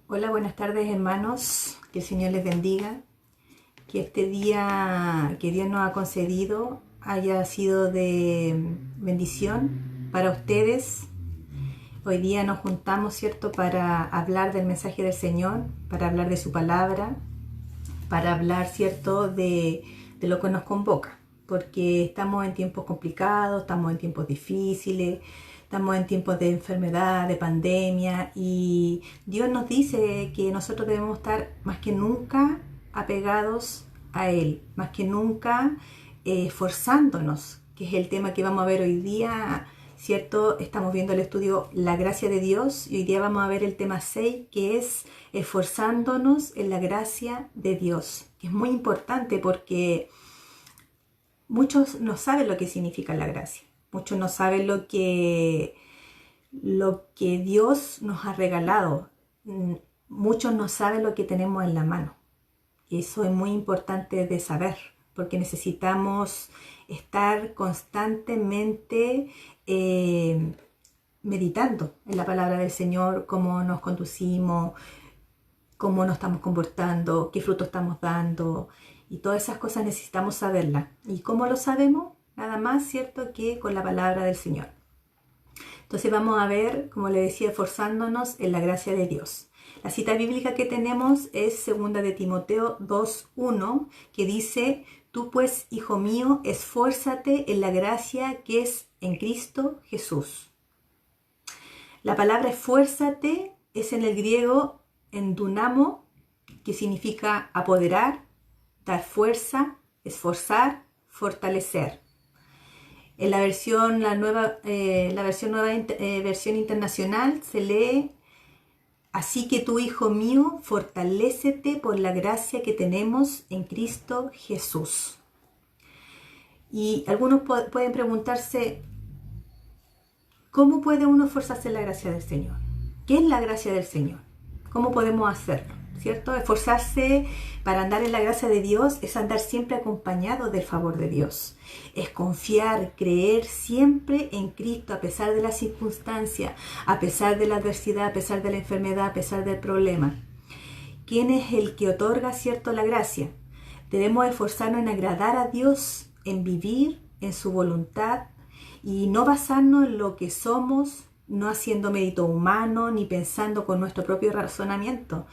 Hola, buenas tardes hermanos, que el Señor les bendiga, que este día que Dios nos ha concedido haya sido de bendición para ustedes. Hoy día nos juntamos, ¿cierto?, para hablar del mensaje del Señor, para hablar de su palabra, para hablar, ¿cierto?, de lo que nos convoca, porque estamos en tiempos complicados, estamos en tiempos difíciles, estamos en tiempos de enfermedad, de pandemia, y Dios nos dice que nosotros debemos estar más que nunca apegados a Él, más que nunca esforzándonos, que es el tema que vamos a ver hoy día, ¿cierto? Estamos viendo el estudio La gracia de Dios y hoy día vamos a ver el tema 6, que es esforzándonos en la gracia de Dios, que es muy importante porque muchos no saben lo que significa la gracia. Muchos no saben lo que Dios nos ha regalado. Muchos no saben lo que tenemos en la mano. Y eso es muy importante de saber, porque necesitamos estar constantemente meditando en la palabra del Señor, cómo nos conducimos, cómo nos estamos comportando, qué fruto estamos dando, y todas esas cosas necesitamos saberlas. ¿Y cómo lo sabemos? Nada más, ¿cierto?, que con la palabra del Señor. Entonces vamos a ver, como le decía, esforzándonos en la gracia de Dios. La cita bíblica que tenemos es 2 de Timoteo 2:1, que dice: tú pues, hijo mío, esfuérzate en la gracia que es en Cristo Jesús. La palabra esfuérzate es en el griego endunamo, que significa apoderar, dar fuerza, esforzar, fortalecer. En la versión versión internacional se lee: así que tú, hijo mío, fortalécete por la gracia que tenemos en Cristo Jesús. Y algunos pueden preguntarse, ¿cómo puede uno esforzarse en la gracia del Señor? ¿Qué es la gracia del Señor? ¿Cómo podemos hacerlo? ¿Cierto? Esforzarse para andar en la gracia de Dios es andar siempre acompañado del favor de Dios. Es confiar, creer siempre en Cristo a pesar de las circunstancias, a pesar de la adversidad, a pesar de la enfermedad, a pesar del problema. ¿Quién es el que otorga, cierto, la gracia? Debemos esforzarnos en agradar a Dios, en vivir en su voluntad y no basarnos en lo que somos, no haciendo mérito humano ni pensando con nuestro propio razonamiento.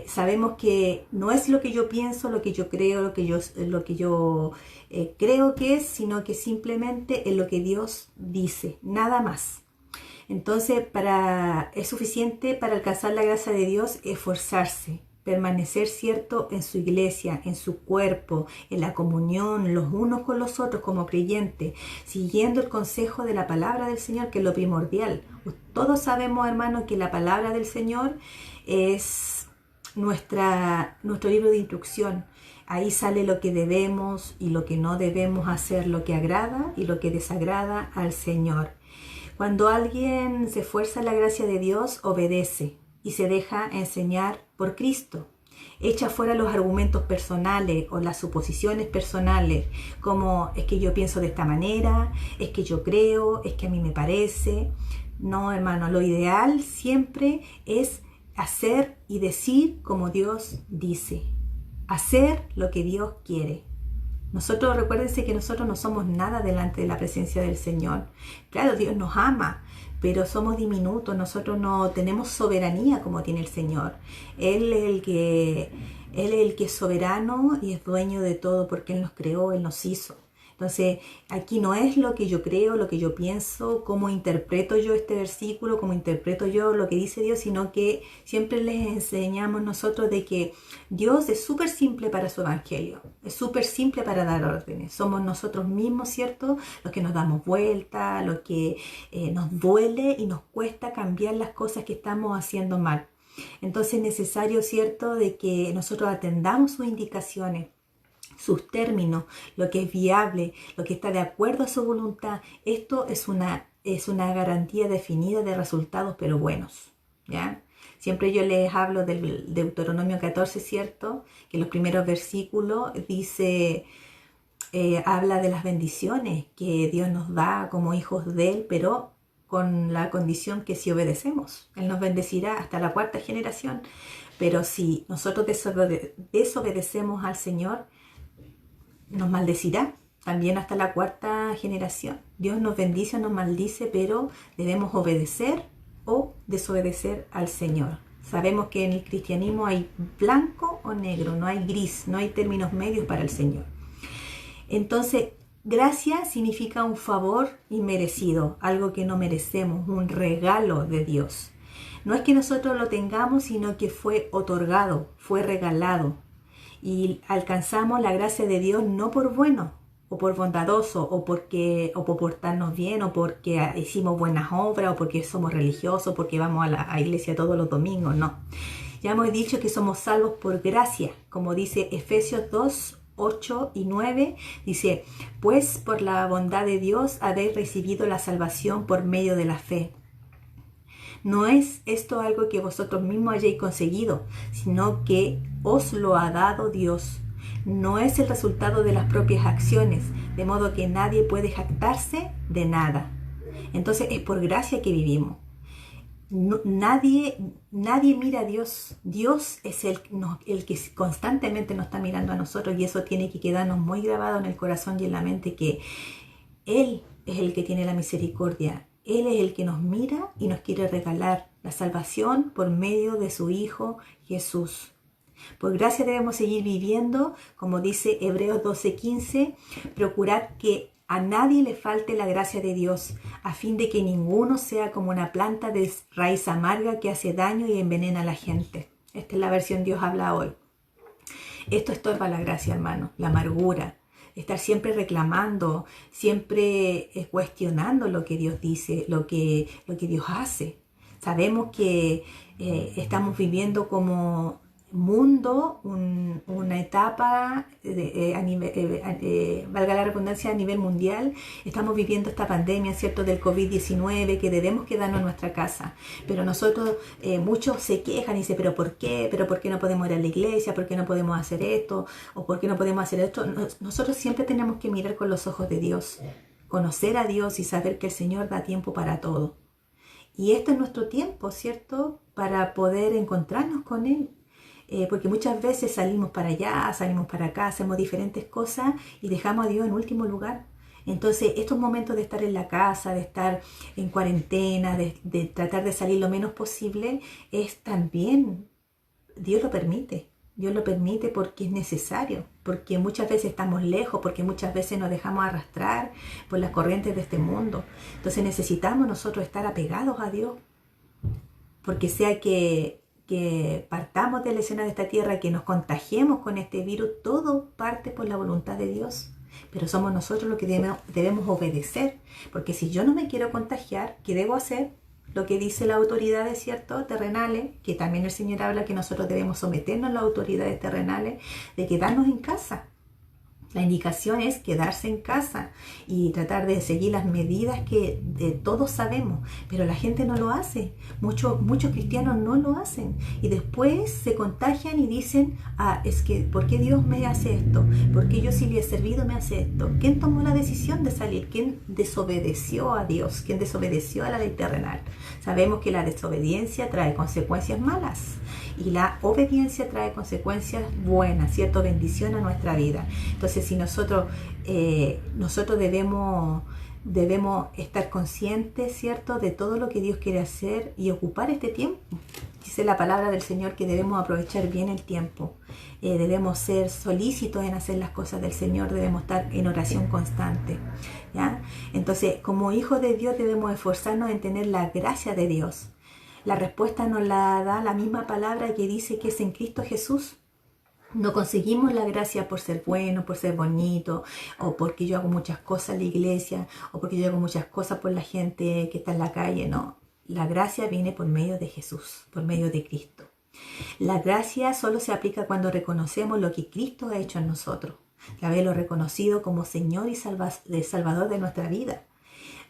Sabemos que no es lo que yo pienso, lo que yo creo, lo que yo creo que es, sino que simplemente es lo que Dios dice, nada más. Entonces, es suficiente para alcanzar la gracia de Dios esforzarse, permanecer, cierto, en su iglesia, en su cuerpo, en la comunión los unos con los otros como creyentes, siguiendo el consejo de la palabra del Señor, que es lo primordial. Todos sabemos, hermanos, que la palabra del Señor es nuestro libro de instrucción. Ahí sale lo que debemos y lo que no debemos hacer, lo que agrada y lo que desagrada al Señor. Cuando alguien se esfuerza en la gracia de Dios, obedece y se deja enseñar por Cristo. Echa fuera los argumentos personales o las suposiciones personales, como es que yo pienso de esta manera, es que yo creo, es que a mí me parece. No, hermano, lo ideal siempre es hacer y decir como Dios dice. Hacer lo que Dios quiere. Recuérdense que nosotros no somos nada delante de la presencia del Señor. Claro, Dios nos ama, pero somos diminutos, nosotros no tenemos soberanía como tiene el Señor. Él es el que es soberano y es dueño de todo porque Él nos creó, Él nos hizo. Entonces, aquí no es lo que yo creo, lo que yo pienso, cómo interpreto yo este versículo, cómo interpreto yo lo que dice Dios, sino que siempre les enseñamos nosotros de que Dios es súper simple para su evangelio, es súper simple para dar órdenes. Somos nosotros mismos, ¿cierto?, los que nos damos vuelta, los que nos duele y nos cuesta cambiar las cosas que estamos haciendo mal. Entonces es necesario, ¿cierto?, de que nosotros atendamos sus indicaciones, sus términos, lo que es viable, lo que está de acuerdo a su voluntad. Esto es una garantía definida de resultados, pero buenos, ¿ya? Siempre yo les hablo del Deuteronomio 14, ¿cierto? Que en los primeros versículos dice, habla de las bendiciones que Dios nos da como hijos de Él, pero con la condición que si obedecemos, Él nos bendecirá hasta la 4ª generación. Pero si nosotros desobedecemos al Señor, nos maldecirá también hasta la 4ª generación. Dios nos bendice o nos maldice, pero debemos obedecer o desobedecer al Señor. Sabemos que en el cristianismo hay blanco o negro, no hay gris, no hay términos medios para el Señor. Entonces, gracia significa un favor inmerecido, algo que no merecemos, un regalo de Dios. No es que nosotros lo tengamos, sino que fue otorgado, fue regalado. Y alcanzamos la gracia de Dios no por bueno, o por bondadoso, o por portarnos bien, o porque hicimos buenas obras, o porque somos religiosos, porque vamos a la iglesia todos los domingos, no. Ya hemos dicho que somos salvos por gracia, como dice Efesios 2, 8 y 9, dice, pues por la bondad de Dios habéis recibido la salvación por medio de la fe. No es esto algo que vosotros mismos hayáis conseguido, sino que os lo ha dado Dios. No es el resultado de las propias acciones, de modo que nadie puede jactarse de nada. Entonces es por gracia que vivimos. Nadie mira a Dios. Dios es el que constantemente nos está mirando a nosotros, y eso tiene que quedarnos muy grabado en el corazón y en la mente, que Él es el que tiene la misericordia. Él es el que nos mira y nos quiere regalar la salvación por medio de su Hijo Jesús. Por gracia debemos seguir viviendo, como dice Hebreos 12:15, procurar que a nadie le falte la gracia de Dios, a fin de que ninguno sea como una planta de raíz amarga que hace daño y envenena a la gente. Esta es la versión Dios habla hoy. Esto estorba la gracia, hermano, la amargura. Estar siempre reclamando, siempre cuestionando lo que Dios dice, lo que Dios hace. Sabemos que estamos viviendo como mundo una etapa, valga la redundancia, a nivel mundial. Estamos viviendo esta pandemia, ¿cierto?, del COVID-19, que debemos quedarnos en nuestra casa. Pero nosotros, muchos se quejan y dicen, ¿pero por qué? ¿Pero por qué no podemos ir a la iglesia? ¿Por qué no podemos hacer esto? ¿O por qué no podemos hacer esto? Nosotros siempre tenemos que mirar con los ojos de Dios, conocer a Dios y saber que el Señor da tiempo para todo. Y este es nuestro tiempo, ¿cierto?, para poder encontrarnos con Él. Porque muchas veces salimos para allá, salimos para acá, hacemos diferentes cosas y dejamos a Dios en último lugar. Entonces, estos momentos de estar en la casa, de estar en cuarentena, de tratar de salir lo menos posible, es también, Dios lo permite. Dios lo permite porque es necesario, porque muchas veces estamos lejos, porque muchas veces nos dejamos arrastrar por las corrientes de este mundo. Entonces necesitamos nosotros estar apegados a Dios, porque sea que partamos de la escena de esta tierra, que nos contagiemos con este virus, todo parte por la voluntad de Dios. Pero somos nosotros los que debemos obedecer, porque si yo no me quiero contagiar, ¿qué debo hacer? Lo que dice las autoridades, ¿cierto?, terrenales, que también el Señor habla que nosotros debemos someternos a las autoridades terrenales, de quedarnos en casa. La indicación es quedarse en casa y tratar de seguir las medidas que todos sabemos, pero la gente no lo hace. Muchos cristianos no lo hacen y después se contagian y dicen, es que ¿por qué Dios me hace esto? ¿Por qué yo, si le he servido, me hace esto? ¿Quién tomó la decisión de salir? ¿Quién desobedeció a Dios? ¿Quién desobedeció a la ley terrenal? Sabemos que la desobediencia trae consecuencias malas y la obediencia trae consecuencias buenas, ¿cierto? Bendición a nuestra vida. Entonces, si nosotros debemos estar conscientes, ¿cierto?, de todo lo que Dios quiere hacer y ocupar este tiempo. Dice la palabra del Señor que debemos aprovechar bien el tiempo. Debemos ser solícitos en hacer las cosas del Señor, debemos estar en oración constante, ¿ya? Entonces, como hijos de Dios debemos esforzarnos en tener la gracia de Dios. La respuesta nos la da la misma palabra que dice que es en Cristo Jesús. No conseguimos la gracia por ser bueno, por ser bonito, o porque yo hago muchas cosas en la iglesia, o porque yo hago muchas cosas por la gente que está en la calle. No, la gracia viene por medio de Jesús, por medio de Cristo. La gracia solo se aplica cuando reconocemos lo que Cristo ha hecho en nosotros, de haberlo reconocido como Señor y Salvador de nuestra vida.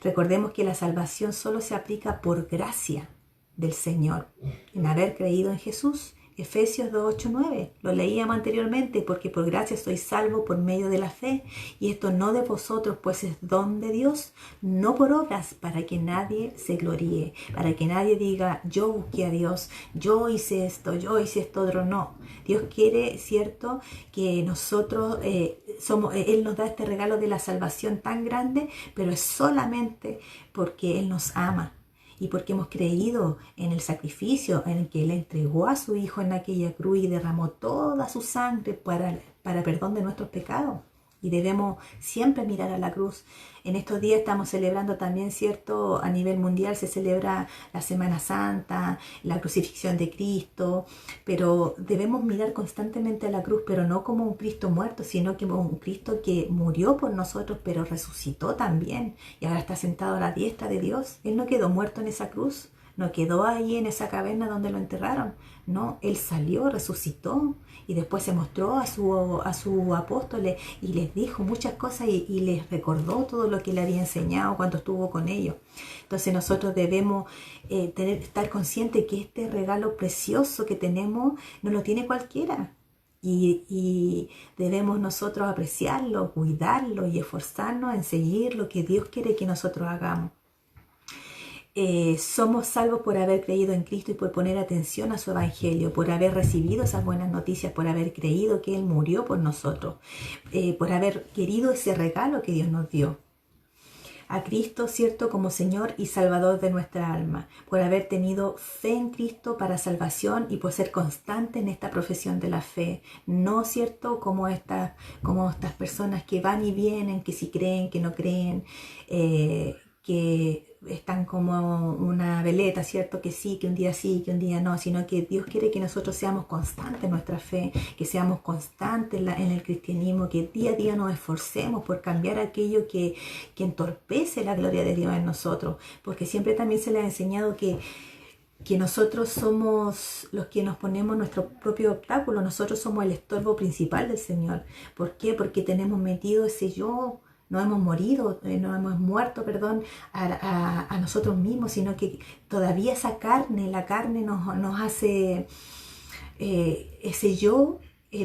Recordemos que la salvación solo se aplica por gracia del Señor, en haber creído en Jesús, Efesios 2, 8, 9. Lo leíamos anteriormente, porque por gracia sois salvos por medio de la fe, y esto no de vosotros, pues es don de Dios, no por obras, para que nadie se gloríe, para que nadie diga, yo busqué a Dios, yo hice esto otro. No, Dios quiere, cierto, que nosotros Él nos da este regalo de la salvación tan grande, pero es solamente porque Él nos ama. Y porque hemos creído en el sacrificio en el que Él entregó a su Hijo en aquella cruz y derramó toda su sangre para perdón de nuestros pecados. Y debemos siempre mirar a la cruz. En estos días estamos celebrando también, ¿cierto? A nivel mundial se celebra la Semana Santa, la crucifixión de Cristo, pero debemos mirar constantemente a la cruz, pero no como un Cristo muerto, sino como un Cristo que murió por nosotros, pero resucitó también. Y ahora está sentado a la diestra de Dios. Él no quedó muerto en esa cruz, no quedó ahí en esa caverna donde lo enterraron. No, Él salió, resucitó y después se mostró a sus apóstoles y les dijo muchas cosas y les recordó todo lo que Él había enseñado cuando estuvo con ellos. Entonces nosotros debemos estar conscientes que este regalo precioso que tenemos no lo tiene cualquiera. Y debemos nosotros apreciarlo, cuidarlo y esforzarnos en seguir lo que Dios quiere que nosotros hagamos. Somos salvos por haber creído en Cristo y por poner atención a su evangelio, por haber recibido esas buenas noticias, por haber creído que Él murió por nosotros, por haber querido ese regalo que Dios nos dio. A Cristo, cierto, como Señor y Salvador de nuestra alma, por haber tenido fe en Cristo para salvación y por ser constante en esta profesión de la fe. No, cierto, como estas personas que van y vienen, que si creen, que no creen, que están como una veleta, ¿cierto? Que sí, que un día no, sino que Dios quiere que nosotros seamos constantes en nuestra fe, que seamos constantes en el cristianismo, que día a día nos esforcemos por cambiar aquello que entorpece la gloria de Dios en nosotros, porque siempre también se les ha enseñado que nosotros somos los que nos ponemos nuestro propio obstáculo, nosotros somos el estorbo principal del Señor. ¿Por qué? Porque tenemos metido ese yo. No hemos muerto a nosotros mismos, sino que todavía esa carne, la carne nos hace, ese yo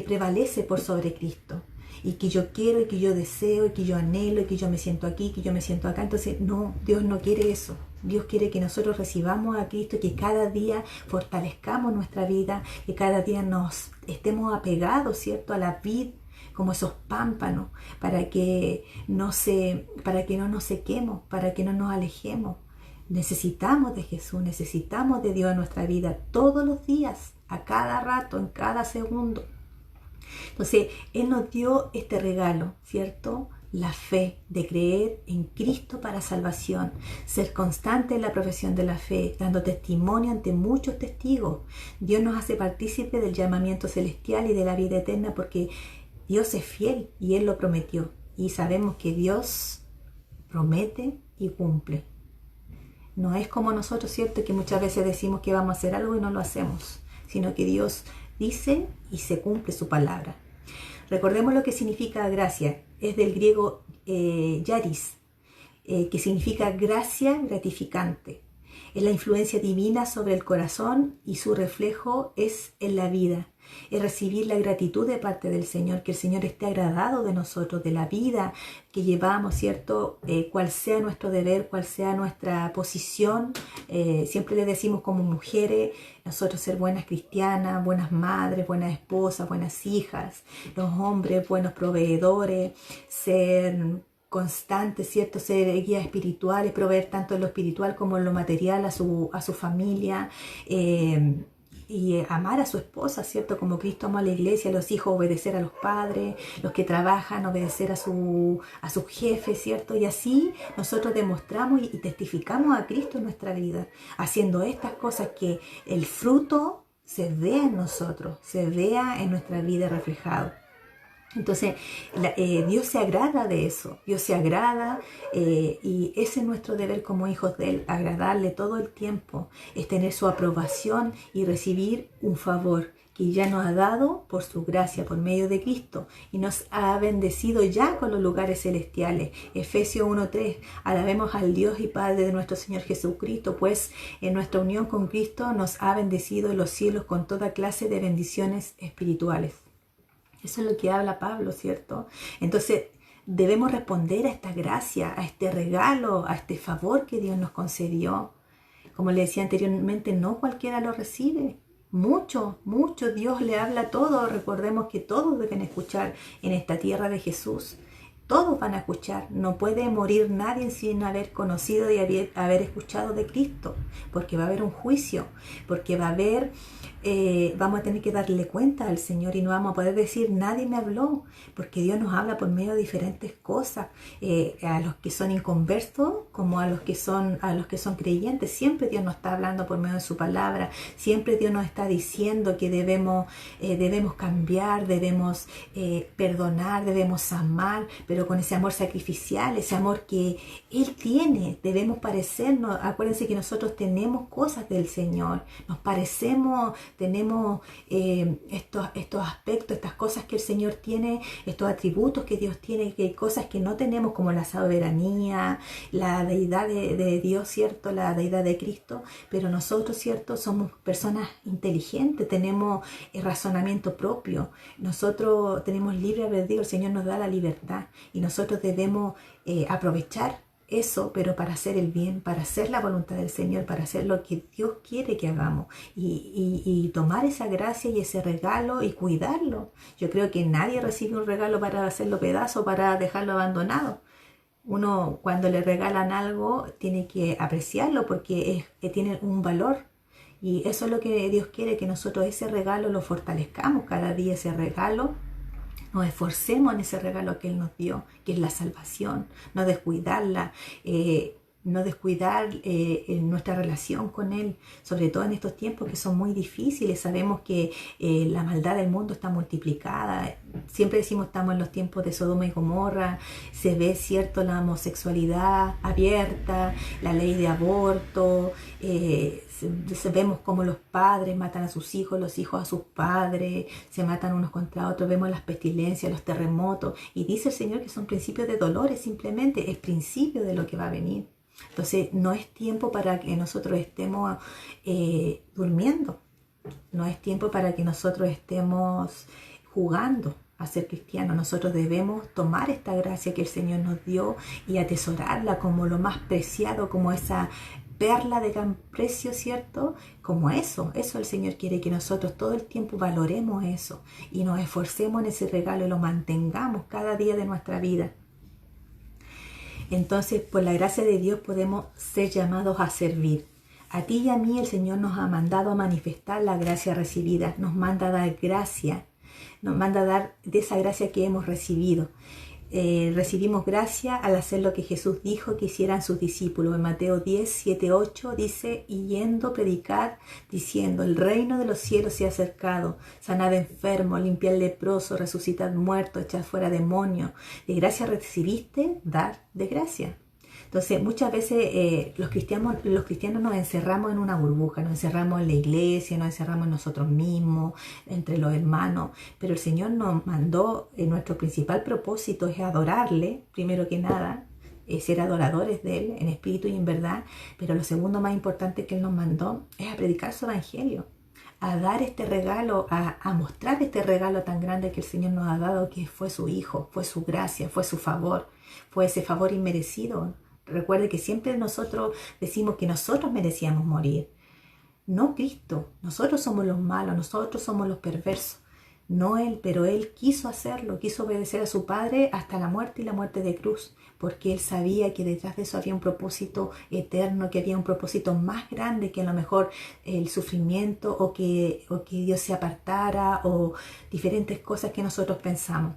prevalece por sobre Cristo. Y que yo quiero, y que yo deseo, y que yo anhelo, y que yo me siento aquí, y que yo me siento acá. Entonces, no, Dios no quiere eso. Dios quiere que nosotros recibamos a Cristo y que cada día fortalezcamos nuestra vida, que cada día nos estemos apegados, ¿cierto?, a la vid, como esos pámpanos, para que no nos sequemos, para que no nos alejemos. Necesitamos de Jesús, necesitamos de Dios en nuestra vida todos los días, a cada rato, en cada segundo. Entonces, Él nos dio este regalo, ¿cierto? La fe de creer en Cristo para salvación, ser constante en la profesión de la fe, dando testimonio ante muchos testigos. Dios nos hace partícipe del llamamiento celestial y de la vida eterna porque Dios es fiel y Él lo prometió. Y sabemos que Dios promete y cumple. No es como nosotros, ¿cierto?, que muchas veces decimos que vamos a hacer algo y no lo hacemos, sino que Dios dice y se cumple su palabra. Recordemos lo que significa gracia. Es del griego yaris, que significa gracia gratificante. Es la influencia divina sobre el corazón y su reflejo es en la vida. Es recibir la gratitud de parte del Señor, que el Señor esté agradado de nosotros, de la vida que llevamos, ¿cierto? Cual sea nuestro deber, cual sea nuestra posición. Siempre le decimos como mujeres, nosotros ser buenas cristianas, buenas madres, buenas esposas, buenas hijas. Los hombres, buenos proveedores, ser constantes, ¿cierto? Ser guías espirituales, proveer tanto en lo espiritual como en lo material a su familia. Y amar a su esposa, ¿cierto? Como Cristo amó a la iglesia, los hijos obedecer a los padres, los que trabajan obedecer a sus jefes, ¿cierto? Y así nosotros demostramos y testificamos a Cristo en nuestra vida, haciendo estas cosas, que el fruto se vea en nosotros, se vea en nuestra vida reflejado. Entonces, Dios se agrada de eso, Dios se agrada y ese es nuestro deber como hijos de Él, agradarle todo el tiempo, es tener su aprobación y recibir un favor que ya nos ha dado por su gracia, por medio de Cristo, y nos ha bendecido ya con los lugares celestiales. Efesios 1:3, alabemos al Dios y Padre de nuestro Señor Jesucristo, pues en nuestra unión con Cristo nos ha bendecido en los cielos con toda clase de bendiciones espirituales. Eso es lo que habla Pablo, ¿cierto? Entonces debemos responder a esta gracia, a este regalo, a este favor que Dios nos concedió. Como le decía anteriormente, no cualquiera lo recibe. Mucho Dios le habla a todos. Recordemos que todos deben escuchar en esta tierra de Jesús. Todos van a escuchar. No puede morir nadie sin haber conocido y haber escuchado de Cristo. Porque va a haber un juicio. Porque va a haber... vamos a tener que darle cuenta al Señor y no vamos a poder decir nadie me habló, porque Dios nos habla por medio de diferentes cosas, a los que son inconversos como a los que son creyentes. Siempre Dios nos está hablando por medio de su palabra, siempre Dios nos está diciendo que debemos cambiar, debemos perdonar, debemos amar, pero con ese amor sacrificial, ese amor que Él tiene. Debemos parecernos. Acuérdense que nosotros tenemos cosas del Señor, nos parecemos, tenemos estos aspectos, estas cosas que el Señor tiene, estos atributos que Dios tiene, que hay cosas que no tenemos, como la soberanía, la deidad de Dios, ¿cierto? La deidad de Cristo. Pero nosotros, ¿cierto? Somos personas inteligentes, tenemos razonamiento propio, nosotros tenemos libre albedrío, el Señor nos da la libertad y nosotros debemos aprovechar eso, pero para hacer el bien, para hacer la voluntad del Señor, para hacer lo que Dios quiere que hagamos y tomar esa gracia y ese regalo y cuidarlo. Yo creo que nadie recibe un regalo para hacerlo pedazo, para dejarlo abandonado. Uno, cuando le regalan algo, tiene que apreciarlo porque tiene un valor. Y eso es lo que Dios quiere, que nosotros ese regalo lo fortalezcamos cada día, ese regalo. Nos esforcemos en ese regalo que Él nos dio, que es la salvación, no descuidarla, no descuidar nuestra relación con Él, sobre todo en estos tiempos que son muy difíciles. Sabemos que la maldad del mundo está multiplicada. Siempre decimos estamos en los tiempos de Sodoma y Gomorra. Se ve, cierto, la homosexualidad abierta, la ley de aborto. Vemos cómo los padres matan a sus hijos, los hijos a sus padres, se matan unos contra otros. Vemos las pestilencias, los terremotos. Y dice el Señor que son principios de dolores, simplemente es principio de lo que va a venir. Entonces no es tiempo para que nosotros estemos durmiendo, no es tiempo para que nosotros estemos jugando a ser cristianos. Nosotros debemos tomar esta gracia que el Señor nos dio y atesorarla como lo más preciado, como esa perla de gran precio, ¿cierto? Como eso el Señor quiere, que nosotros todo el tiempo valoremos eso y nos esforcemos en ese regalo y lo mantengamos cada día de nuestra vida. Entonces, por la gracia de Dios podemos ser llamados a servir. A ti y a mí el Señor nos ha mandado a manifestar la gracia recibida, nos manda a dar gracia, nos manda a dar de esa gracia que hemos recibido. Recibimos gracia al hacer lo que Jesús dijo que hicieran sus discípulos. En Mateo 10, 7, 8 dice: y yendo a predicar, diciendo, el reino de los cielos se ha acercado, sanad enfermos, limpiad leprosos, resucitad muertos, echad fuera demonios. De gracia recibiste, dar de gracia. Entonces muchas veces los cristianos nos encerramos en una burbuja, nos encerramos en la iglesia, nos encerramos en nosotros mismos, entre los hermanos, pero el Señor nos mandó, nuestro principal propósito es adorarle, primero que nada, ser adoradores de Él en espíritu y en verdad, pero lo segundo más importante que Él nos mandó es a predicar su evangelio, a dar este regalo, a mostrar este regalo tan grande que el Señor nos ha dado, que fue su Hijo, fue su gracia, fue su favor, fue ese favor inmerecido. Recuerde que siempre nosotros decimos que nosotros merecíamos morir, no Cristo. Nosotros somos los malos, nosotros somos los perversos, no Él, pero Él quiso hacerlo, quiso obedecer a su Padre hasta la muerte y la muerte de cruz, porque Él sabía que detrás de eso había un propósito eterno, que había un propósito más grande que a lo mejor el sufrimiento o que Dios se apartara o diferentes cosas que nosotros pensamos.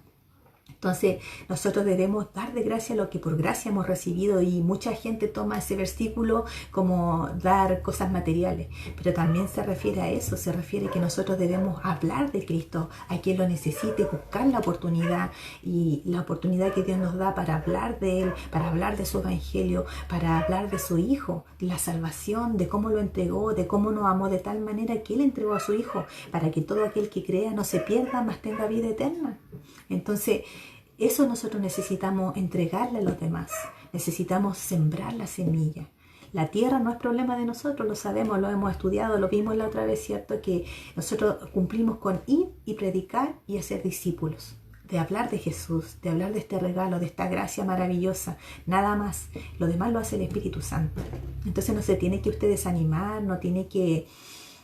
Entonces nosotros debemos dar de gracia lo que por gracia hemos recibido, y mucha gente toma ese versículo como dar cosas materiales, pero también se refiere a eso, se refiere que nosotros debemos hablar de Cristo a quien lo necesite, buscar la oportunidad, y la oportunidad que Dios nos da para hablar de Él, para hablar de su evangelio, para hablar de su Hijo, de la salvación, de cómo lo entregó, de cómo nos amó de tal manera que Él entregó a su Hijo, para que todo aquel que crea no se pierda, mas tenga vida eterna. Entonces, eso nosotros necesitamos entregarle a los demás, necesitamos sembrar la semilla. La tierra no es problema de nosotros, lo sabemos, lo hemos estudiado, lo vimos la otra vez, ¿cierto? Que nosotros cumplimos con ir y predicar y hacer discípulos, de hablar de Jesús, de hablar de este regalo, de esta gracia maravillosa, nada más. Lo demás lo hace el Espíritu Santo. Entonces no se tiene que usted desanimar, no tiene que...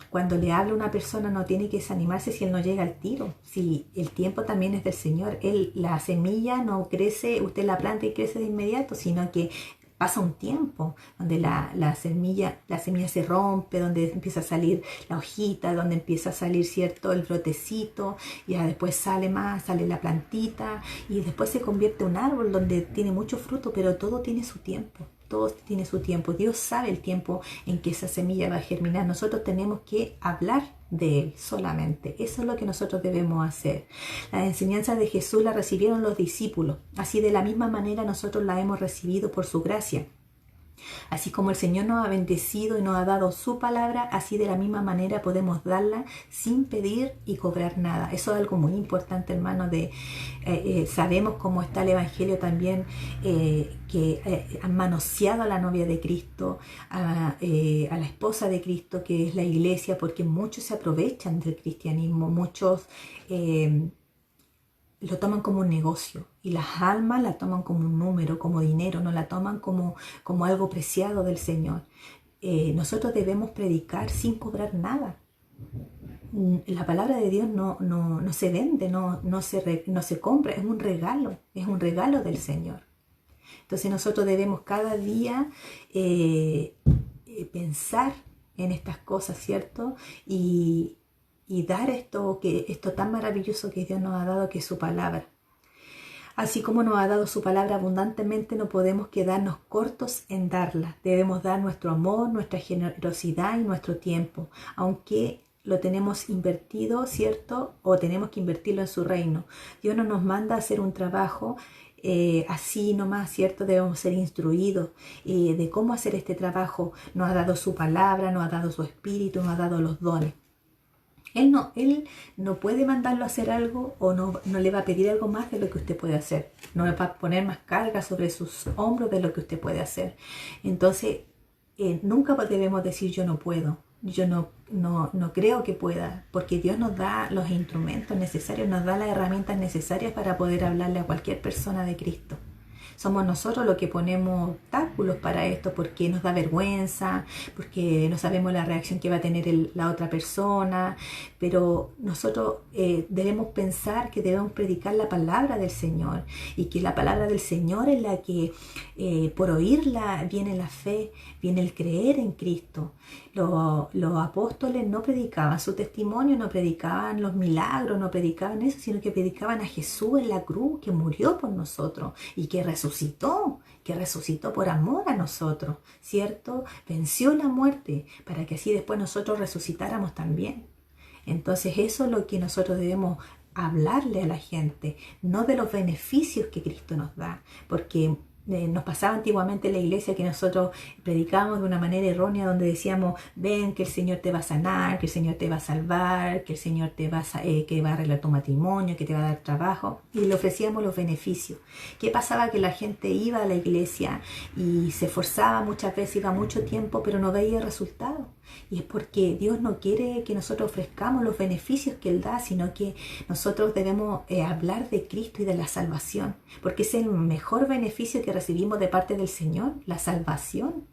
Cuando le habla a una persona no tiene que desanimarse si él no llega al tiro. Si el tiempo también es del Señor. La semilla no crece, usted la planta y crece de inmediato, sino que pasa un tiempo donde la semilla se rompe, donde empieza a salir la hojita, donde empieza a salir, ¿cierto?, el brotecito, y ya después sale más, sale la plantita, y después se convierte en un árbol donde tiene mucho fruto, pero todo tiene su tiempo. Todo tiene su tiempo. Dios sabe el tiempo en que esa semilla va a germinar. Nosotros tenemos que hablar de Él solamente. Eso es lo que nosotros debemos hacer. La enseñanza de Jesús la recibieron los discípulos. Así de la misma manera nosotros la hemos recibido por su gracia. Así como el Señor nos ha bendecido y nos ha dado su palabra, así de la misma manera podemos darla sin pedir y cobrar nada. Eso es algo muy importante, hermano. Sabemos cómo está el Evangelio también, que han manoseado a la novia de Cristo, a la esposa de Cristo, que es la iglesia, porque muchos se aprovechan del cristianismo, muchos... lo toman como un negocio, y las almas la toman como un número, como dinero, no la toman como algo preciado del Señor. Nosotros debemos predicar sin cobrar nada. La palabra de Dios no se vende, no se compra, es un regalo del Señor. Entonces nosotros debemos cada día pensar en estas cosas, ¿cierto? Y dar esto tan maravilloso que Dios nos ha dado, que es su palabra. Así como nos ha dado su palabra abundantemente, no podemos quedarnos cortos en darla. Debemos dar nuestro amor, nuestra generosidad y nuestro tiempo, aunque lo tenemos invertido, ¿cierto? O tenemos que invertirlo en su reino. Dios no nos manda a hacer un trabajo así nomás, ¿cierto? Debemos ser instruidos de cómo hacer este trabajo. Nos ha dado su palabra, nos ha dado su espíritu, nos ha dado los dones. Él no puede mandarlo a hacer algo, o no le va a pedir algo más de lo que usted puede hacer. No le va a poner más carga sobre sus hombros de lo que usted puede hacer. Entonces, nunca debemos decir yo no puedo, yo no creo que pueda, porque Dios nos da los instrumentos necesarios, nos da las herramientas necesarias para poder hablarle a cualquier persona de Cristo. Somos nosotros los que ponemos obstáculos para esto, porque nos da vergüenza, porque no sabemos la reacción que va a tener la otra persona, pero nosotros debemos pensar que debemos predicar la palabra del Señor, y que la palabra del Señor es la que por oírla viene la fe, viene el creer en Cristo. Los apóstoles no predicaban su testimonio, no predicaban los milagros, no predicaban eso, sino que predicaban a Jesús en la cruz, que murió por nosotros y que resucitó por amor a nosotros, ¿cierto? Venció la muerte para que así después nosotros resucitáramos también. Entonces eso es lo que nosotros debemos hablarle a la gente, no de los beneficios que Cristo nos da, porque nos pasaba antiguamente en la iglesia que nosotros predicábamos de una manera errónea, donde decíamos: ven, que el Señor te va a sanar, que el Señor te va a salvar, que el Señor que va a arreglar tu matrimonio, que te va a dar trabajo, y le ofrecíamos los beneficios. ¿Qué pasaba? Que la gente iba a la iglesia y se esforzaba muchas veces, iba mucho tiempo, pero no veía resultados. Y es porque Dios no quiere que nosotros ofrezcamos los beneficios que Él da, sino que nosotros debemos hablar de Cristo y de la salvación, porque es el mejor beneficio que recibimos de parte del Señor, la salvación,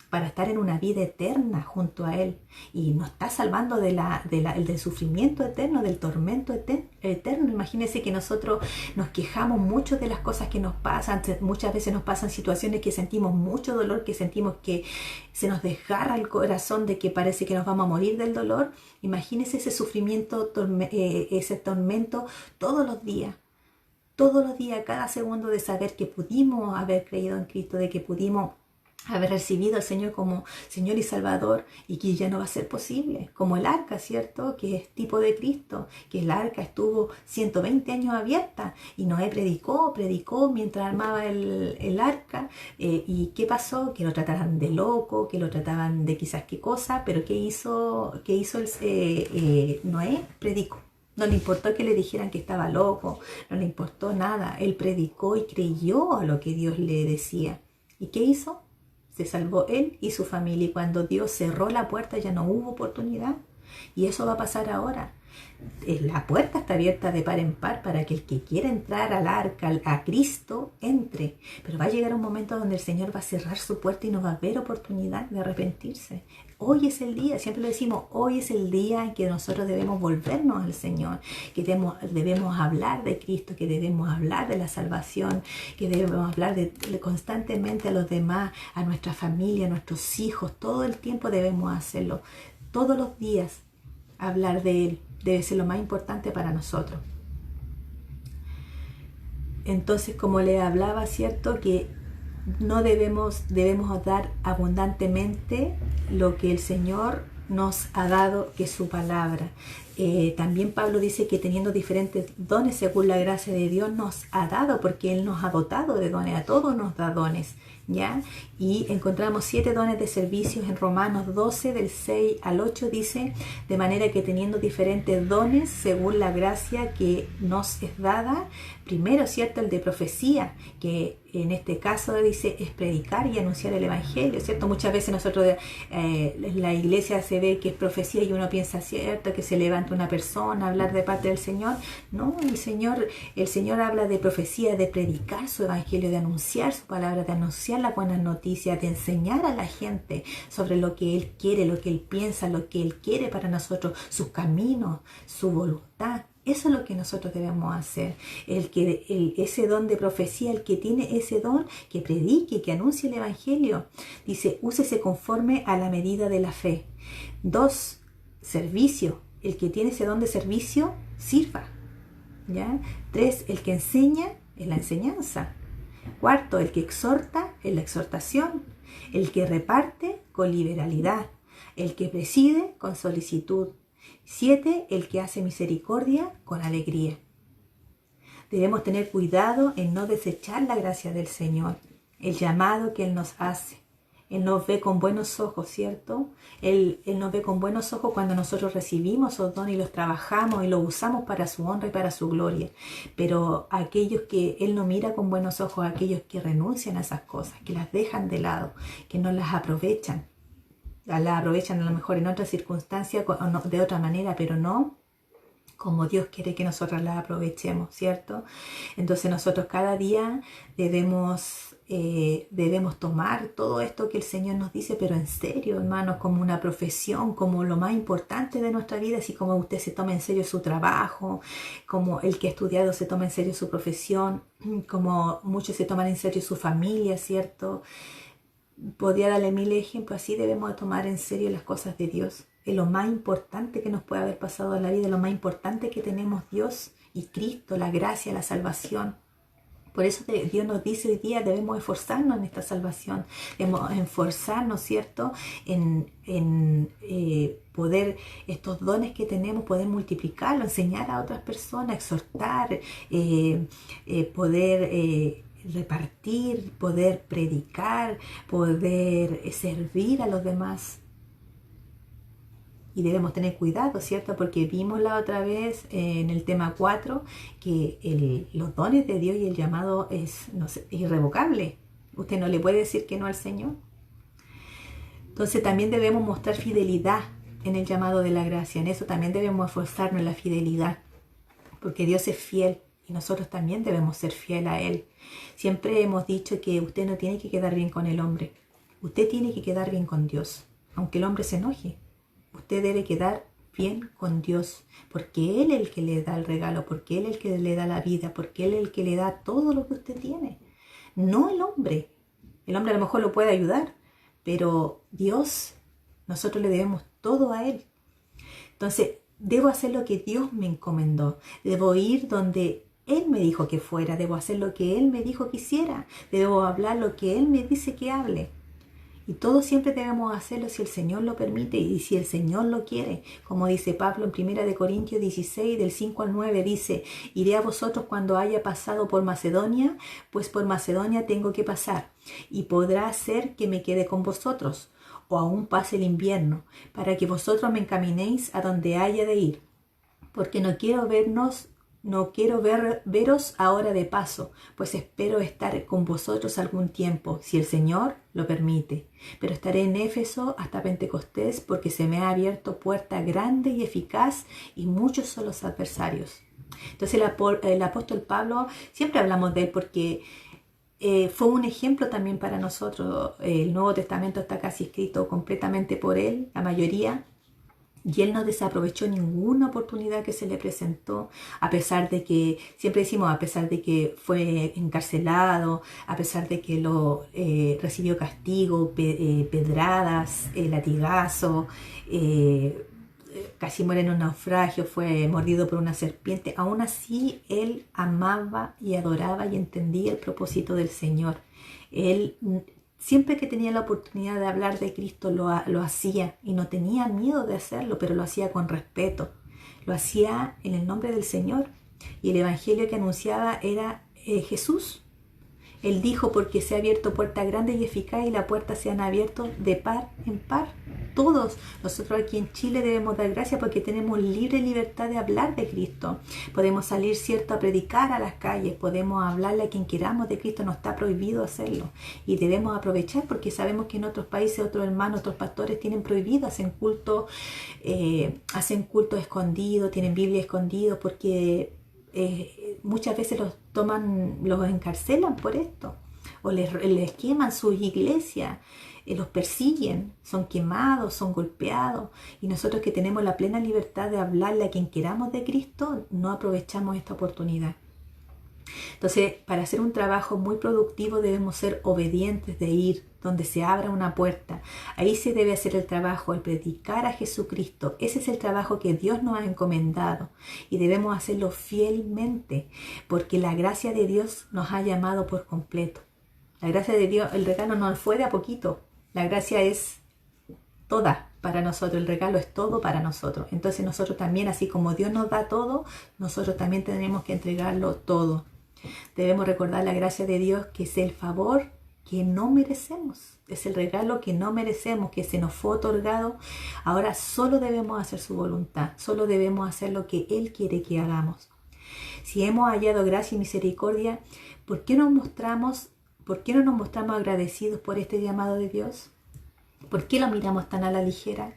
para estar en una vida eterna junto a Él. Y nos está salvando del sufrimiento eterno, del tormento eterno. Imagínense que nosotros nos quejamos mucho de las cosas que nos pasan. Muchas veces nos pasan situaciones que sentimos mucho dolor, que sentimos que se nos desgarra el corazón, de que parece que nos vamos a morir del dolor. Imagínense ese sufrimiento, ese tormento todos los días. todos los días, cada segundo, de saber que pudimos haber creído en Cristo, de que pudimos haber recibido al Señor como Señor y Salvador, y que ya no va a ser posible, como el arca, ¿cierto? Que es tipo de Cristo, que el arca estuvo 120 años abierta y Noé predicó mientras armaba el arca. ¿Y qué pasó? Que lo trataban de loco, que lo trataban de quizás qué cosa, pero ¿qué hizo Noé? Predicó. No le importó que le dijeran que estaba loco, no le importó nada. Él predicó y creyó a lo que Dios le decía. ¿Y qué hizo? Se salvó él y su familia, y cuando Dios cerró la puerta ya no hubo oportunidad. Y eso va a pasar ahora. La puerta está abierta de par en par para que el que quiera entrar al arca, a Cristo, entre. Pero va a llegar un momento donde el Señor va a cerrar su puerta y no va a haber oportunidad de arrepentirse. Hoy es el día, siempre lo decimos, hoy es el día en que nosotros debemos volvernos al Señor, que debemos hablar de Cristo, que debemos hablar de la salvación, que debemos hablar constantemente a los demás, a nuestra familia, a nuestros hijos. Todo el tiempo debemos hacerlo. Todos los días hablar de Él debe ser lo más importante para nosotros. Entonces, como le hablaba, ¿cierto? Que no debemos dar abundantemente lo que el Señor nos ha dado, que es su palabra. También Pablo dice que teniendo diferentes dones según la gracia de Dios nos ha dado, porque Él nos ha dotado de dones, a todos nos da dones, ¿ya? Y encontramos 7 dones de servicios en Romanos 12, del 6 al 8, dice, de manera que teniendo diferentes dones según la gracia que nos es dada, primero, ¿cierto?, el de profecía, que en este caso dice es predicar y anunciar el evangelio, ¿cierto? Muchas veces nosotros la iglesia se ve que es profecía y uno piensa, ¿cierto?, que se levanta una persona a hablar de parte del Señor. No, el Señor habla de profecía, de predicar su evangelio, de anunciar su palabra, de anunciar las buenas noticias, de enseñar a la gente sobre lo que Él quiere, lo que Él piensa, lo que Él quiere para nosotros, sus caminos, su voluntad. Eso es lo que nosotros debemos hacer. Ese don de profecía, el que tiene ese don, que predique, que anuncie el evangelio. Dice, úsese conforme a la medida de la fe. 2, servicio. El que tiene ese don de servicio, sirva, ¿ya? 3, el que enseña, es la enseñanza. 4, el que exhorta, es la exhortación. El que reparte, con liberalidad. El que preside, con solicitud. 7, el que hace misericordia, con alegría. Debemos tener cuidado en no desechar la gracia del Señor, el llamado que Él nos hace. Él nos ve con buenos ojos, ¿cierto? Él nos ve con buenos ojos cuando nosotros recibimos esos dones y los trabajamos y los usamos para su honra y para su gloria. Pero aquellos que Él no mira con buenos ojos, aquellos que renuncian a esas cosas, que las dejan de lado, que no las aprovechan. Las aprovechan a lo mejor en otras circunstancias o no, de otra manera, pero no como Dios quiere que nosotros las aprovechemos, ¿cierto? Entonces nosotros cada día debemos tomar todo esto que el Señor nos dice, pero en serio, hermanos, como una profesión, como lo más importante de nuestra vida, así como usted se toma en serio su trabajo, como el que ha estudiado se toma en serio su profesión, como muchos se toman en serio su familia, ¿cierto? Podría darle 1000 ejemplos. Así debemos tomar en serio las cosas de Dios. Es lo más importante que nos puede haber pasado en la vida, lo más importante que tenemos Dios y Cristo, la gracia, la salvación. Por eso Dios nos dice hoy día debemos esforzarnos en esta salvación, debemos esforzarnos, ¿cierto?, en poder, estos dones que tenemos, poder multiplicarlos, enseñar a otras personas, exhortar, poder repartir, poder predicar, poder servir a los demás. Y debemos tener cuidado, ¿cierto? Porque vimos la otra vez en el tema 4 que los dones de Dios y el llamado es irrevocable. Usted no le puede decir que no al Señor. Entonces también debemos mostrar fidelidad en el llamado de la gracia. En eso también debemos esforzarnos en la fidelidad. Porque Dios es fiel y nosotros también debemos ser fieles a Él. Siempre hemos dicho que usted no tiene que quedar bien con el hombre. Usted tiene que quedar bien con Dios. Aunque el hombre se enoje. Usted debe quedar bien con Dios, porque Él es el que le da el regalo, porque Él es el que le da la vida, porque Él es el que le da todo lo que usted tiene. No el hombre. El hombre a lo mejor lo puede ayudar, pero Dios, nosotros le debemos todo a Él. Entonces, debo hacer lo que Dios me encomendó. Debo ir donde Él me dijo que fuera, debo hacer lo que Él me dijo que hiciera, debo hablar lo que Él me dice que hable. Y todo siempre debemos hacerlo si el Señor lo permite y si el Señor lo quiere. Como dice Pablo en 1 Corintios 16, del 5 al 9, dice: iré a vosotros cuando haya pasado por Macedonia, pues por Macedonia tengo que pasar, y podrá ser que me quede con vosotros, o aún pase el invierno, para que vosotros me encaminéis a donde haya de ir, porque no quiero veros ahora de paso, pues espero estar con vosotros algún tiempo, si el Señor lo permite. Pero estaré en Éfeso hasta Pentecostés, porque se me ha abierto puerta grande y eficaz, y muchos son los adversarios. Entonces el apóstol Pablo, siempre hablamos de él porque fue un ejemplo también para nosotros. El Nuevo Testamento está casi escrito completamente por él, la mayoría. Y él no desaprovechó ninguna oportunidad que se le presentó, a pesar de que, siempre decimos, a pesar de que fue encarcelado, a pesar de que recibió castigo, pedradas, latigazo, casi muere en un naufragio, fue mordido por una serpiente. Aún así, él amaba y adoraba y entendía el propósito del Señor. Él siempre que tenía la oportunidad de hablar de Cristo lo hacía, y no tenía miedo de hacerlo, pero lo hacía con respeto. Lo hacía en el nombre del Señor, y el evangelio que anunciaba era Jesús. Él dijo: porque se ha abierto puerta grande y eficaz, y las puertas se han abierto de par en par. Todos nosotros aquí en Chile debemos dar gracias porque tenemos libre libertad de hablar de Cristo. Podemos salir, cierto, a predicar a las calles, podemos hablarle a quien queramos de Cristo, no está prohibido hacerlo. Y debemos aprovechar, porque sabemos que en otros países, otros hermanos, otros pastores tienen prohibido, hacen culto escondido, tienen Biblia escondido, porque muchas veces los encarcelan por esto, o les queman sus iglesias, los persiguen, son quemados, son golpeados, y nosotros que tenemos la plena libertad de hablarle a quien queramos de Cristo, no aprovechamos esta oportunidad. Entonces, para hacer un trabajo muy productivo debemos ser obedientes, de ir donde se abra una puerta. Ahí se debe hacer el trabajo, el predicar a Jesucristo. Ese es el trabajo que Dios nos ha encomendado, y debemos hacerlo fielmente, porque la gracia de Dios nos ha llamado por completo. La gracia de Dios, el regalo no fue de a poquito. La gracia es toda para nosotros, el regalo es todo para nosotros. Entonces nosotros también, así como Dios nos da todo, nosotros también tenemos que entregarlo todo. Debemos recordar la gracia de Dios, que es el favor que no merecemos, es el regalo que no merecemos, que se nos fue otorgado. Ahora solo debemos hacer su voluntad, solo debemos hacer lo que Él quiere que hagamos. Si hemos hallado gracia y misericordia, ¿por qué no nos mostramos agradecidos por este llamado de Dios? ¿Por qué lo miramos tan a la ligera?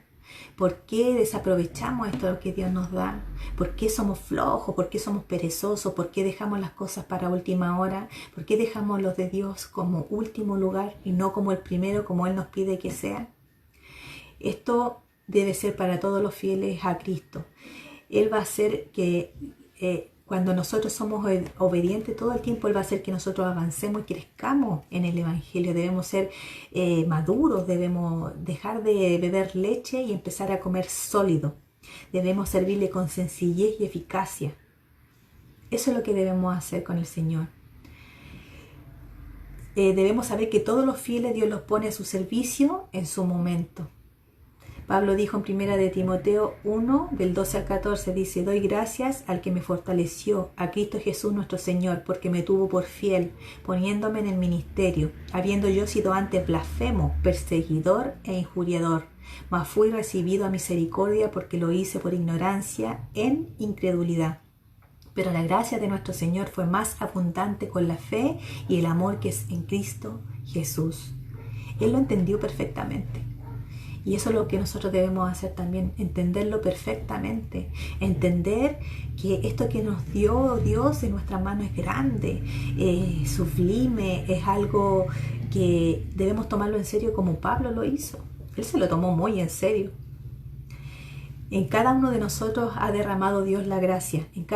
¿Por qué desaprovechamos esto que Dios nos da? ¿Por qué somos flojos? ¿Por qué somos perezosos? ¿Por qué dejamos las cosas para última hora? ¿Por qué dejamos los de Dios como último lugar y no como el primero, como Él nos pide que sea? Esto debe ser para todos los fieles a Cristo. Él va a hacer que cuando nosotros somos obedientes todo el tiempo, Él va a hacer que nosotros avancemos y crezcamos en el Evangelio. Debemos ser maduros, debemos dejar de beber leche y empezar a comer sólido. Debemos servirle con sencillez y eficacia. Eso es lo que debemos hacer con el Señor. Debemos saber que todos los fieles Dios los pone a su servicio en su momento. Pablo dijo en 1 de Timoteo 1, del 12 al 14, dice: doy gracias al que me fortaleció, a Cristo Jesús nuestro Señor, porque me tuvo por fiel, poniéndome en el ministerio, habiendo yo sido antes blasfemo, perseguidor e injuriador, mas fui recibido a misericordia, porque lo hice por ignorancia en incredulidad. Pero la gracia de nuestro Señor fue más abundante con la fe y el amor que es en Cristo Jesús. Él lo entendió perfectamente. Y eso es lo que nosotros debemos hacer también, entenderlo perfectamente, entender que esto que nos dio Dios en nuestra mano es grande, sublime, es algo que debemos tomarlo en serio como Pablo lo hizo. Él se lo tomó muy en serio. En cada uno de nosotros ha derramado Dios la gracia, el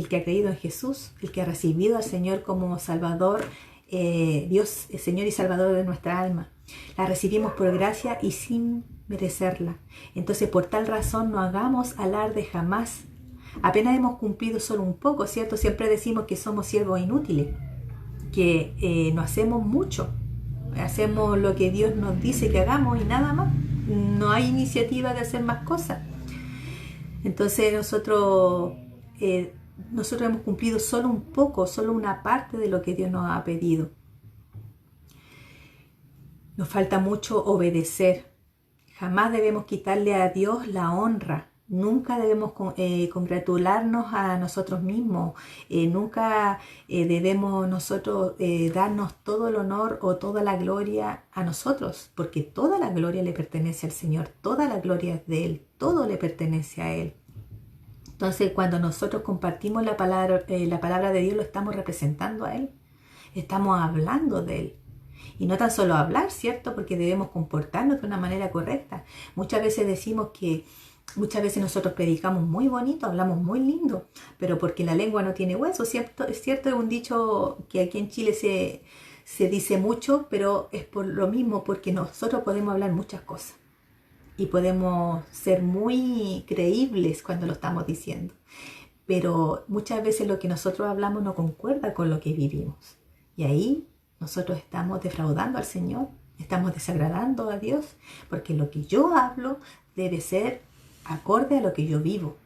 que ha creído en Jesús, el que ha recibido al Señor como Salvador, Dios, el Señor y Salvador de nuestra alma. La recibimos por gracia y sin merecerla. Entonces, por tal razón, no hagamos alarde jamás Apenas hemos cumplido solo un poco, ¿cierto? Siempre decimos que somos siervos inútiles, que no hacemos mucho. Hacemos lo que Dios nos dice que hagamos y nada más. No hay iniciativa de hacer más cosas. Entonces nosotros hemos cumplido solo un poco, solo una parte de lo que Dios nos ha pedido. Nos falta mucho obedecer. Jamás debemos quitarle a Dios la honra. Nunca debemos congratularnos a nosotros mismos. Nunca debemos nosotros darnos todo el honor o toda la gloria a nosotros, porque toda la gloria le pertenece al Señor, toda la gloria es de Él, todo le pertenece a Él. Entonces, cuando nosotros compartimos la palabra de Dios, lo estamos representando a Él, estamos hablando de Él. Y no tan solo hablar, ¿cierto? Porque debemos comportarnos de una manera correcta. Muchas veces nosotros predicamos muy bonito, hablamos muy lindo, pero porque la lengua no tiene hueso, ¿cierto? Es cierto, es un dicho que aquí en Chile se dice mucho, pero es por lo mismo, porque nosotros podemos hablar muchas cosas y podemos ser muy creíbles cuando lo estamos diciendo, pero muchas veces lo que nosotros hablamos no concuerda con lo que vivimos, y ahí nosotros estamos defraudando al Señor, estamos desagradando a Dios, porque lo que yo hablo debe ser acorde a lo que yo vivo,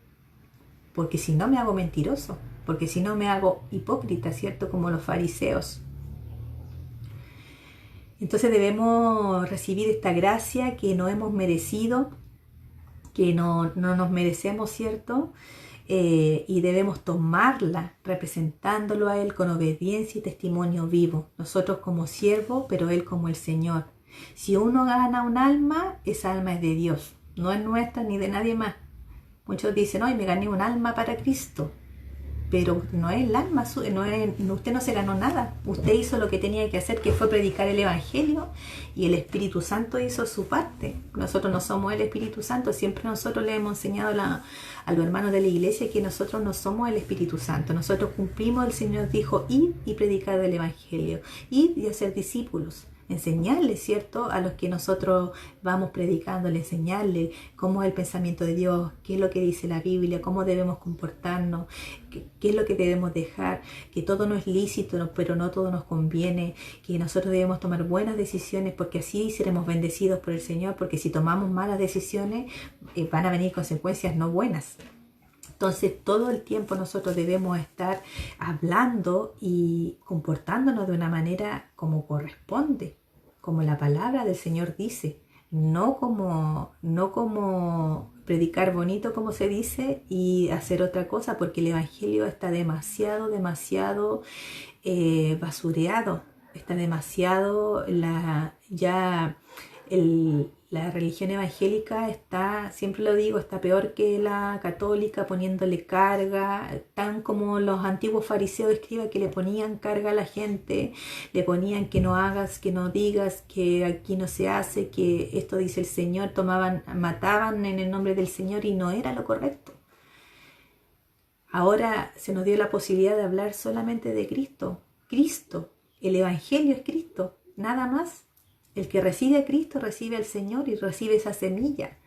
porque si no me hago mentiroso, porque si no me hago hipócrita, ¿cierto? Como los fariseos. Entonces debemos recibir esta gracia que no hemos merecido, que no nos merecemos, ¿cierto? Y debemos tomarla representándolo a Él con obediencia y testimonio vivo. Nosotros como siervos, pero Él como el Señor. Si uno gana un alma, esa alma es de Dios. No es nuestra ni de nadie más. Muchos dicen, me gané un alma para Cristo. Pero no es el alma, usted no se ganó nada. Usted hizo lo que tenía que hacer, que fue predicar el Evangelio, y el Espíritu Santo hizo su parte. Nosotros no somos el Espíritu Santo. Siempre nosotros le hemos enseñado a los hermanos de la iglesia que nosotros no somos el Espíritu Santo. Nosotros cumplimos, el Señor dijo, ir y predicar el Evangelio, ir y hacer discípulos. Enseñarles, ¿cierto? A los que nosotros vamos predicándole, enseñarles cómo es el pensamiento de Dios, qué es lo que dice la Biblia, cómo debemos comportarnos, qué es lo que debemos dejar, que todo no es lícito, pero no todo nos conviene, que nosotros debemos tomar buenas decisiones porque así seremos bendecidos por el Señor, porque si tomamos malas decisiones van a venir consecuencias no buenas. Entonces todo el tiempo nosotros debemos estar hablando y comportándonos de una manera como corresponde, como la palabra del Señor dice, no como predicar bonito como se dice y hacer otra cosa, porque el Evangelio está demasiado basureado, está demasiado la religión evangélica está, siempre lo digo, está peor que la católica, poniéndole carga, tan como los antiguos fariseos escriban que le ponían carga a la gente, le ponían que no hagas, que no digas, que aquí no se hace, que esto dice el Señor, mataban en el nombre del Señor y no era lo correcto. Ahora se nos dio la posibilidad de hablar solamente de Cristo. Cristo, el Evangelio es Cristo, nada más. El que recibe a Cristo recibe al Señor y recibe esa semilla.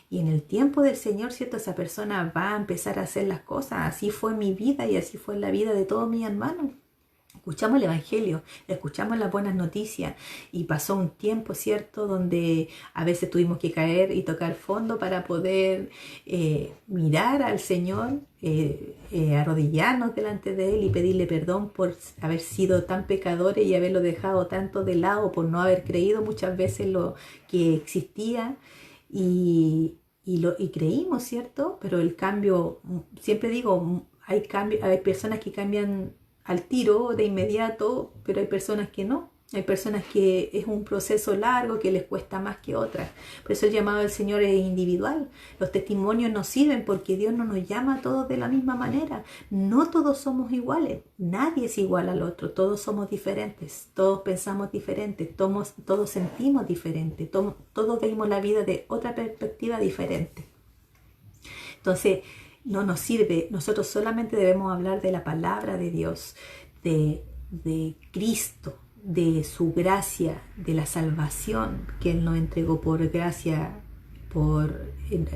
Y en el tiempo del Señor, ¿cierto? Esa persona va a empezar a hacer las cosas. Así fue mi vida y así fue la vida de todos mis hermanos. Escuchamos el Evangelio, escuchamos las buenas noticias y pasó un tiempo, ¿cierto? Donde a veces tuvimos que caer y tocar fondo para poder mirar al Señor, arrodillarnos delante de Él y pedirle perdón por haber sido tan pecadores y haberlo dejado tanto de lado, por no haber creído muchas veces lo que existía y creímos, ¿cierto? Pero el cambio, siempre digo, hay personas que cambian al tiro, de inmediato, pero hay personas que no. Hay personas que es un proceso largo, que les cuesta más que otras. Por eso el llamado del Señor es individual. Los testimonios nos sirven porque Dios no nos llama a todos de la misma manera. No todos somos iguales. Nadie es igual al otro. Todos somos diferentes. Todos pensamos diferente. Todos sentimos diferente. Todos vemos la vida de otra perspectiva diferente. Entonces, no nos sirve, nosotros solamente debemos hablar de la palabra de Dios, de Cristo, de su gracia, de la salvación que Él nos entregó por gracia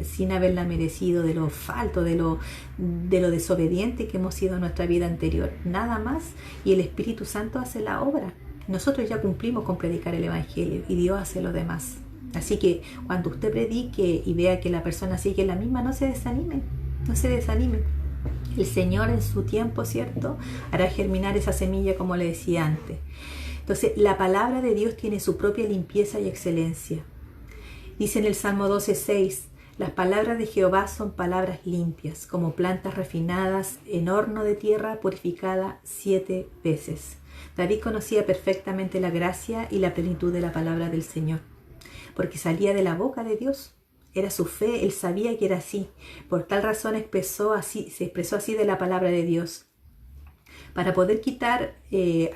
sin haberla merecido, de lo falto, de lo desobediente que hemos sido en nuestra vida anterior, nada más, y el Espíritu Santo hace la obra. Nosotros ya cumplimos con predicar el Evangelio y Dios hace lo demás. Así que cuando usted predique y vea que la persona sigue la misma, no se desanime, no se desanime. El Señor en su tiempo, ¿cierto?, hará germinar esa semilla, como le decía antes. Entonces, la palabra de Dios tiene su propia limpieza y excelencia. Dice en el Salmo 12:6, las palabras de Jehová son palabras limpias, como plantas refinadas en horno de tierra purificada 7 veces. David conocía perfectamente la gracia y la plenitud de la palabra del Señor, porque salía de la boca de Dios. Era su fe, él sabía que era así. Por tal razón se expresó así de la palabra de Dios. Para poder quitar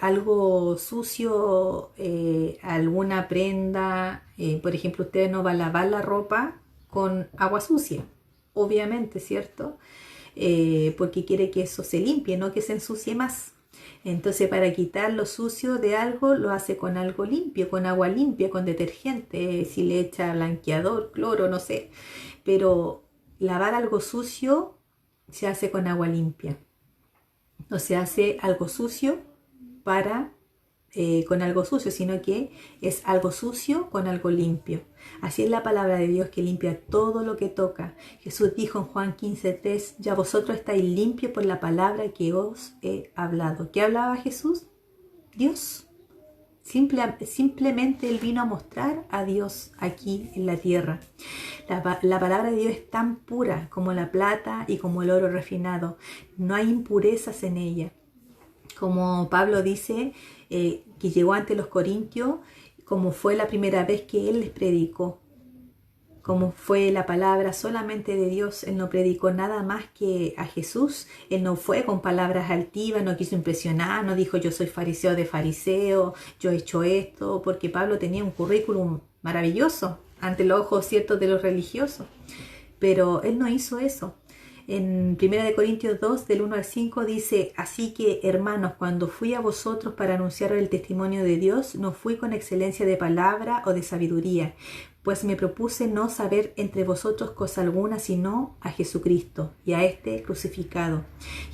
algo sucio, alguna prenda, por ejemplo, usted no va a lavar la ropa con agua sucia, obviamente, ¿cierto? Porque quiere que eso se limpie, no que se ensucie más. Entonces, para quitar lo sucio de algo, lo hace con algo limpio, con agua limpia, con detergente, si le echa blanqueador, cloro, no sé. Pero lavar algo sucio se hace con agua limpia. No se hace algo sucio con algo sucio, sino que es algo sucio con algo limpio. Así es la palabra de Dios, que limpia todo lo que toca. Jesús dijo en Juan 15:3, ya vosotros estáis limpios por la palabra que os he hablado. ¿Qué hablaba Jesús? Dios. Simplemente Él vino a mostrar a Dios aquí en la tierra. La palabra de Dios es tan pura como la plata y como el oro refinado. No hay impurezas en ella. Como Pablo dice, que llegó ante los corintios, como fue la primera vez que él les predicó, como fue la palabra solamente de Dios. Él no predicó nada más que a Jesús. Él no fue con palabras altivas, no quiso impresionar, no dijo yo soy fariseo de fariseo, yo he hecho esto, porque Pablo tenía un currículum maravilloso ante los ojos ciertos de los religiosos, pero él no hizo eso. En 1 Corintios 2, del 1 al 5 dice, así que, hermanos, cuando fui a vosotros para anunciar el testimonio de Dios, no fui con excelencia de palabra o de sabiduría, pues me propuse no saber entre vosotros cosa alguna, sino a Jesucristo y a este crucificado.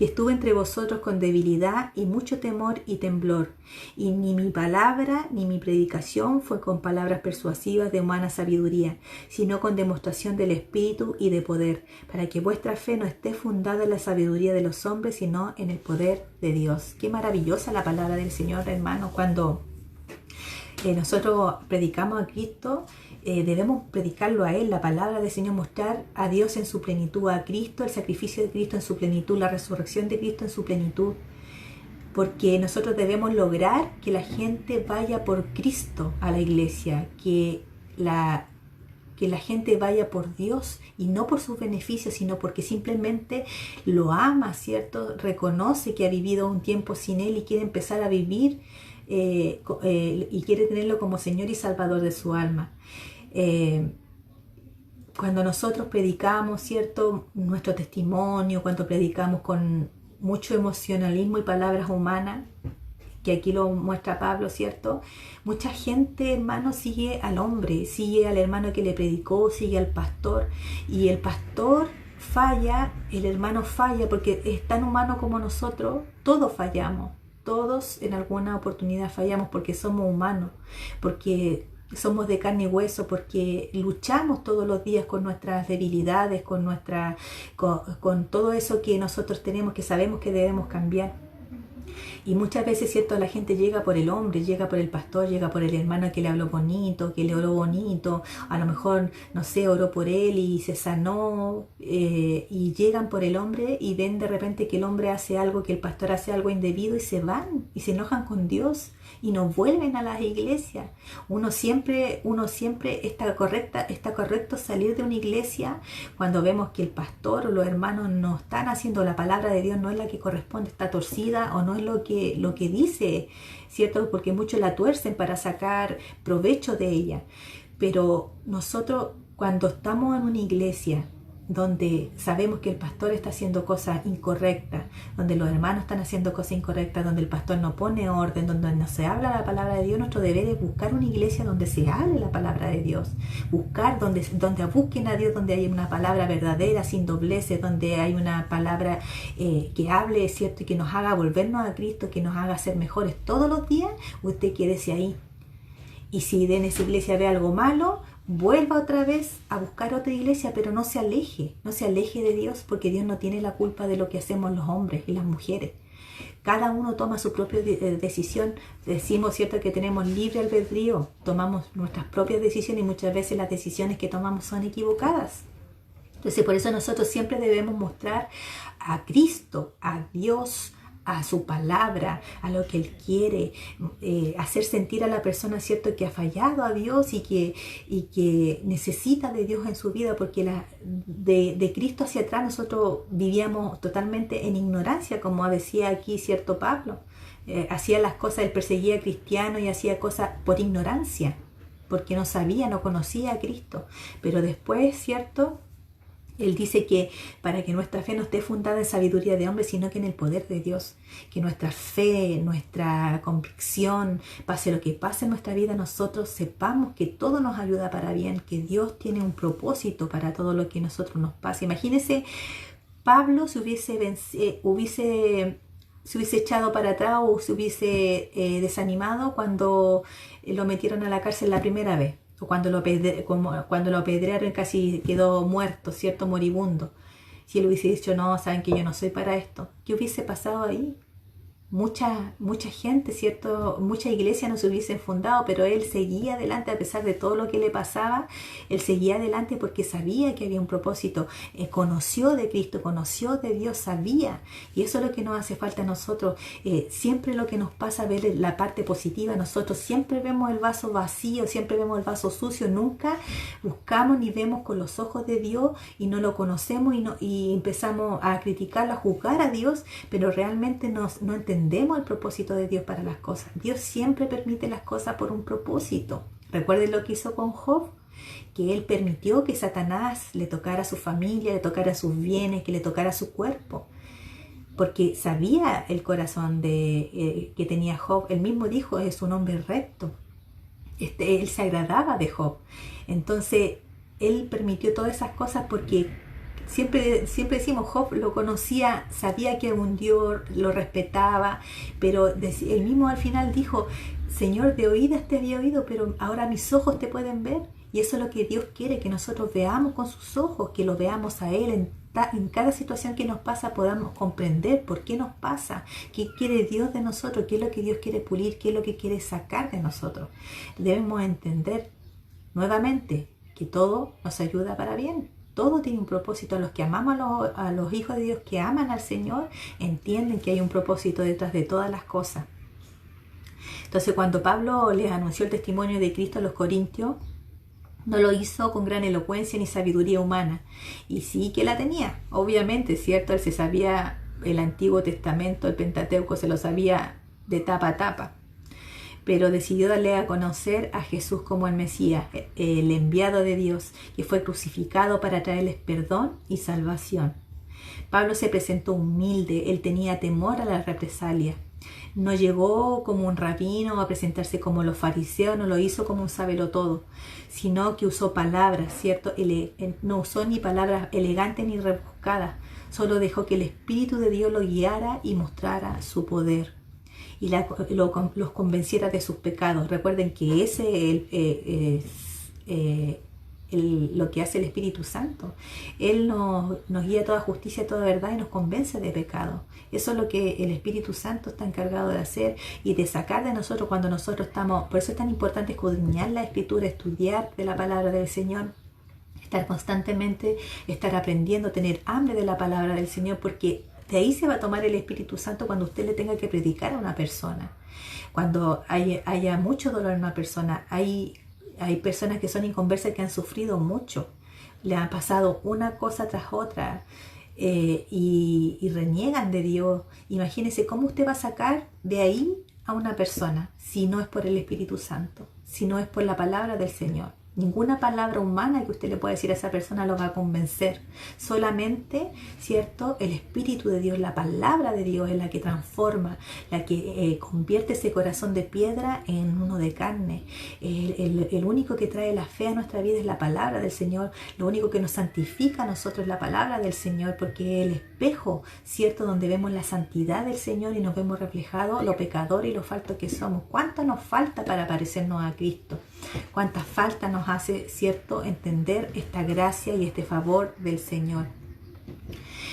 Y estuve entre vosotros con debilidad y mucho temor y temblor. Y ni mi palabra ni mi predicación fue con palabras persuasivas de humana sabiduría, sino con demostración del Espíritu y de poder, para que vuestra fe no esté fundada en la sabiduría de los hombres, sino en el poder de Dios. Qué maravillosa la palabra del Señor, hermanos. Cuando nosotros predicamos a Cristo, debemos predicarlo a Él, la palabra del Señor, mostrar a Dios en su plenitud, a Cristo, el sacrificio de Cristo en su plenitud, la resurrección de Cristo en su plenitud, porque nosotros debemos lograr que la gente vaya por Cristo a la iglesia, que la gente vaya por Dios y no por sus beneficios, sino porque simplemente lo ama, ¿cierto? Reconoce que ha vivido un tiempo sin Él y quiere empezar a vivir y quiere tenerlo como Señor y Salvador de su alma. Cuando nosotros predicamos, ¿cierto?, nuestro testimonio, cuando predicamos con mucho emocionalismo y palabras humanas, que aquí lo muestra Pablo, ¿cierto? Mucha gente, hermano, sigue al hombre, sigue al hermano que le predicó, sigue al pastor, y el pastor falla, el hermano falla, porque es tan humano como nosotros. Todos fallamos, todos en alguna oportunidad fallamos, porque somos humanos, porque somos de carne y hueso, porque luchamos todos los días con nuestras debilidades, con todo eso que nosotros tenemos, que sabemos que debemos cambiar. Y muchas veces, ¿cierto?, la gente llega por el hombre, llega por el pastor, llega por el hermano que le habló bonito, que le oró bonito, a lo mejor, no sé, oró por él y se sanó, y llegan por el hombre y ven de repente que el hombre hace algo, que el pastor hace algo indebido, y se van y se enojan con Dios y no vuelven a las iglesias. Uno siempre está correcto salir de una iglesia cuando vemos que el pastor o los hermanos no están haciendo la palabra de Dios, no es la que corresponde, está torcida o no es lo que dice, ¿cierto? Porque muchos la tuercen para sacar provecho de ella. Pero nosotros, cuando estamos en una iglesia donde sabemos que el pastor está haciendo cosas incorrectas, donde los hermanos están haciendo cosas incorrectas, donde el pastor no pone orden, donde no se habla la palabra de Dios, nuestro deber es buscar una iglesia donde se hable la palabra de Dios, buscar donde busquen a Dios, donde hay una palabra verdadera, sin dobleces, donde hay una palabra que hable, ¿cierto? Y que nos haga volvernos a Cristo, que nos haga ser mejores todos los días. Usted quédese ahí. Y si en esa iglesia ve algo malo, vuelva otra vez a buscar otra iglesia, pero no se aleje de Dios, porque Dios no tiene la culpa de lo que hacemos los hombres y las mujeres. Cada uno toma su propia decisión. Decimos, ¿cierto?, que tenemos libre albedrío, tomamos nuestras propias decisiones y muchas veces las decisiones que tomamos son equivocadas. Entonces, por eso nosotros siempre debemos mostrar a Cristo, a Dios, a su palabra, a lo que Él quiere, hacer sentir a la persona, ¿cierto?, que ha fallado a Dios y que necesita de Dios en su vida, porque de Cristo hacia atrás nosotros vivíamos totalmente en ignorancia, como decía aquí, ¿cierto?, Pablo. Hacía las cosas, él perseguía a cristianos y hacía cosas por ignorancia, porque no sabía, no conocía a Cristo. Pero después, ¿cierto?, él dice que para que nuestra fe no esté fundada en sabiduría de hombre, sino que en el poder de Dios, que nuestra fe, nuestra convicción, pase lo que pase en nuestra vida, nosotros sepamos que todo nos ayuda para bien, que Dios tiene un propósito para todo lo que a nosotros nos pasa. Imagínense, Pablo se hubiese echado para atrás o se hubiese desanimado cuando lo metieron a la cárcel la primera vez. O cuando lo apedrearon y casi quedó muerto, ¿cierto?, moribundo. Si él hubiese dicho, no, saben que yo no soy para esto, ¿qué hubiese pasado ahí? Mucha gente, ¿cierto? Muchas iglesias no se hubiesen fundado, pero él seguía adelante a pesar de todo lo que le pasaba. Él seguía adelante porque sabía que había un propósito. Conoció de Cristo, conoció de Dios, sabía. Y eso es lo que nos hace falta a nosotros. Siempre lo que nos pasa, ver la parte positiva. Nosotros siempre vemos el vaso vacío, siempre vemos el vaso sucio. Nunca buscamos ni vemos con los ojos de Dios y no lo conocemos y empezamos a criticarlo, a juzgar a Dios, pero realmente no entendemos el propósito de Dios para las cosas. Dios siempre permite las cosas por un propósito. Recuerden lo que hizo con Job, que él permitió que Satanás le tocara a su familia, le tocara sus bienes, que le tocara su cuerpo, porque sabía el corazón que tenía Job. Él mismo dijo, es un hombre recto. Él se agradaba de Job. Entonces, él permitió todas esas cosas porque Siempre decimos, Job lo conocía, sabía que era un Dios, lo respetaba, pero él mismo al final dijo, Señor, de oídas te había oído, pero ahora mis ojos te pueden ver. Y eso es lo que Dios quiere, que nosotros veamos con sus ojos, que lo veamos a Él en cada situación que nos pasa, podamos comprender por qué nos pasa, qué quiere Dios de nosotros, qué es lo que Dios quiere pulir, qué es lo que quiere sacar de nosotros. Debemos entender nuevamente que todo nos ayuda para bien. Todo tiene un propósito. Los que amamos a los hijos de Dios, que aman al Señor, entienden que hay un propósito detrás de todas las cosas. Entonces, cuando Pablo les anunció el testimonio de Cristo a los corintios, no lo hizo con gran elocuencia ni sabiduría humana. Y sí que la tenía, obviamente, ¿cierto? Él se sabía el Antiguo Testamento, el Pentateuco, se lo sabía de tapa a tapa. Pero decidió darle a conocer a Jesús como el Mesías, el enviado de Dios, que fue crucificado para traerles perdón y salvación. Pablo se presentó humilde, él tenía temor a la represalia. No llegó como un rabino a presentarse como los fariseos, no lo hizo como un sabelotodo, sino que usó palabras, ¿cierto? No usó ni palabras elegantes ni rebuscadas, solo dejó que el Espíritu de Dios lo guiara y mostrara su poder. Y los convenciera de sus pecados. Recuerden que ese es lo que hace el Espíritu Santo. Él nos guía a toda justicia, a toda verdad y nos convence de pecado. Eso es lo que el Espíritu Santo está encargado de hacer y de sacar de nosotros cuando nosotros estamos. Por eso es tan importante escudriñar la Escritura, estudiar de la palabra del Señor, estar constantemente, estar aprendiendo, tener hambre de la palabra del Señor, porque de ahí se va a tomar el Espíritu Santo cuando usted le tenga que predicar a una persona. Cuando haya mucho dolor en una persona, hay personas que son inconversas que han sufrido mucho. Le han pasado una cosa tras otra y reniegan de Dios. Imagínese cómo usted va a sacar de ahí a una persona si no es por el Espíritu Santo, si no es por la palabra del Señor. Ninguna palabra humana que usted le pueda decir a esa persona lo va a convencer. Solamente, ¿cierto? El Espíritu de Dios, la palabra de Dios es la que transforma, la que convierte ese corazón de piedra en uno de carne. El único que trae la fe a nuestra vida es la palabra del Señor. Lo único que nos santifica a nosotros es la palabra del Señor, porque es el espejo, ¿cierto? Donde vemos la santidad del Señor y nos vemos reflejados lo pecador y lo falto que somos. ¿Cuánto nos falta para parecernos a Cristo? ¿Cuánta falta nos hace, cierto, entender esta gracia y este favor del Señor?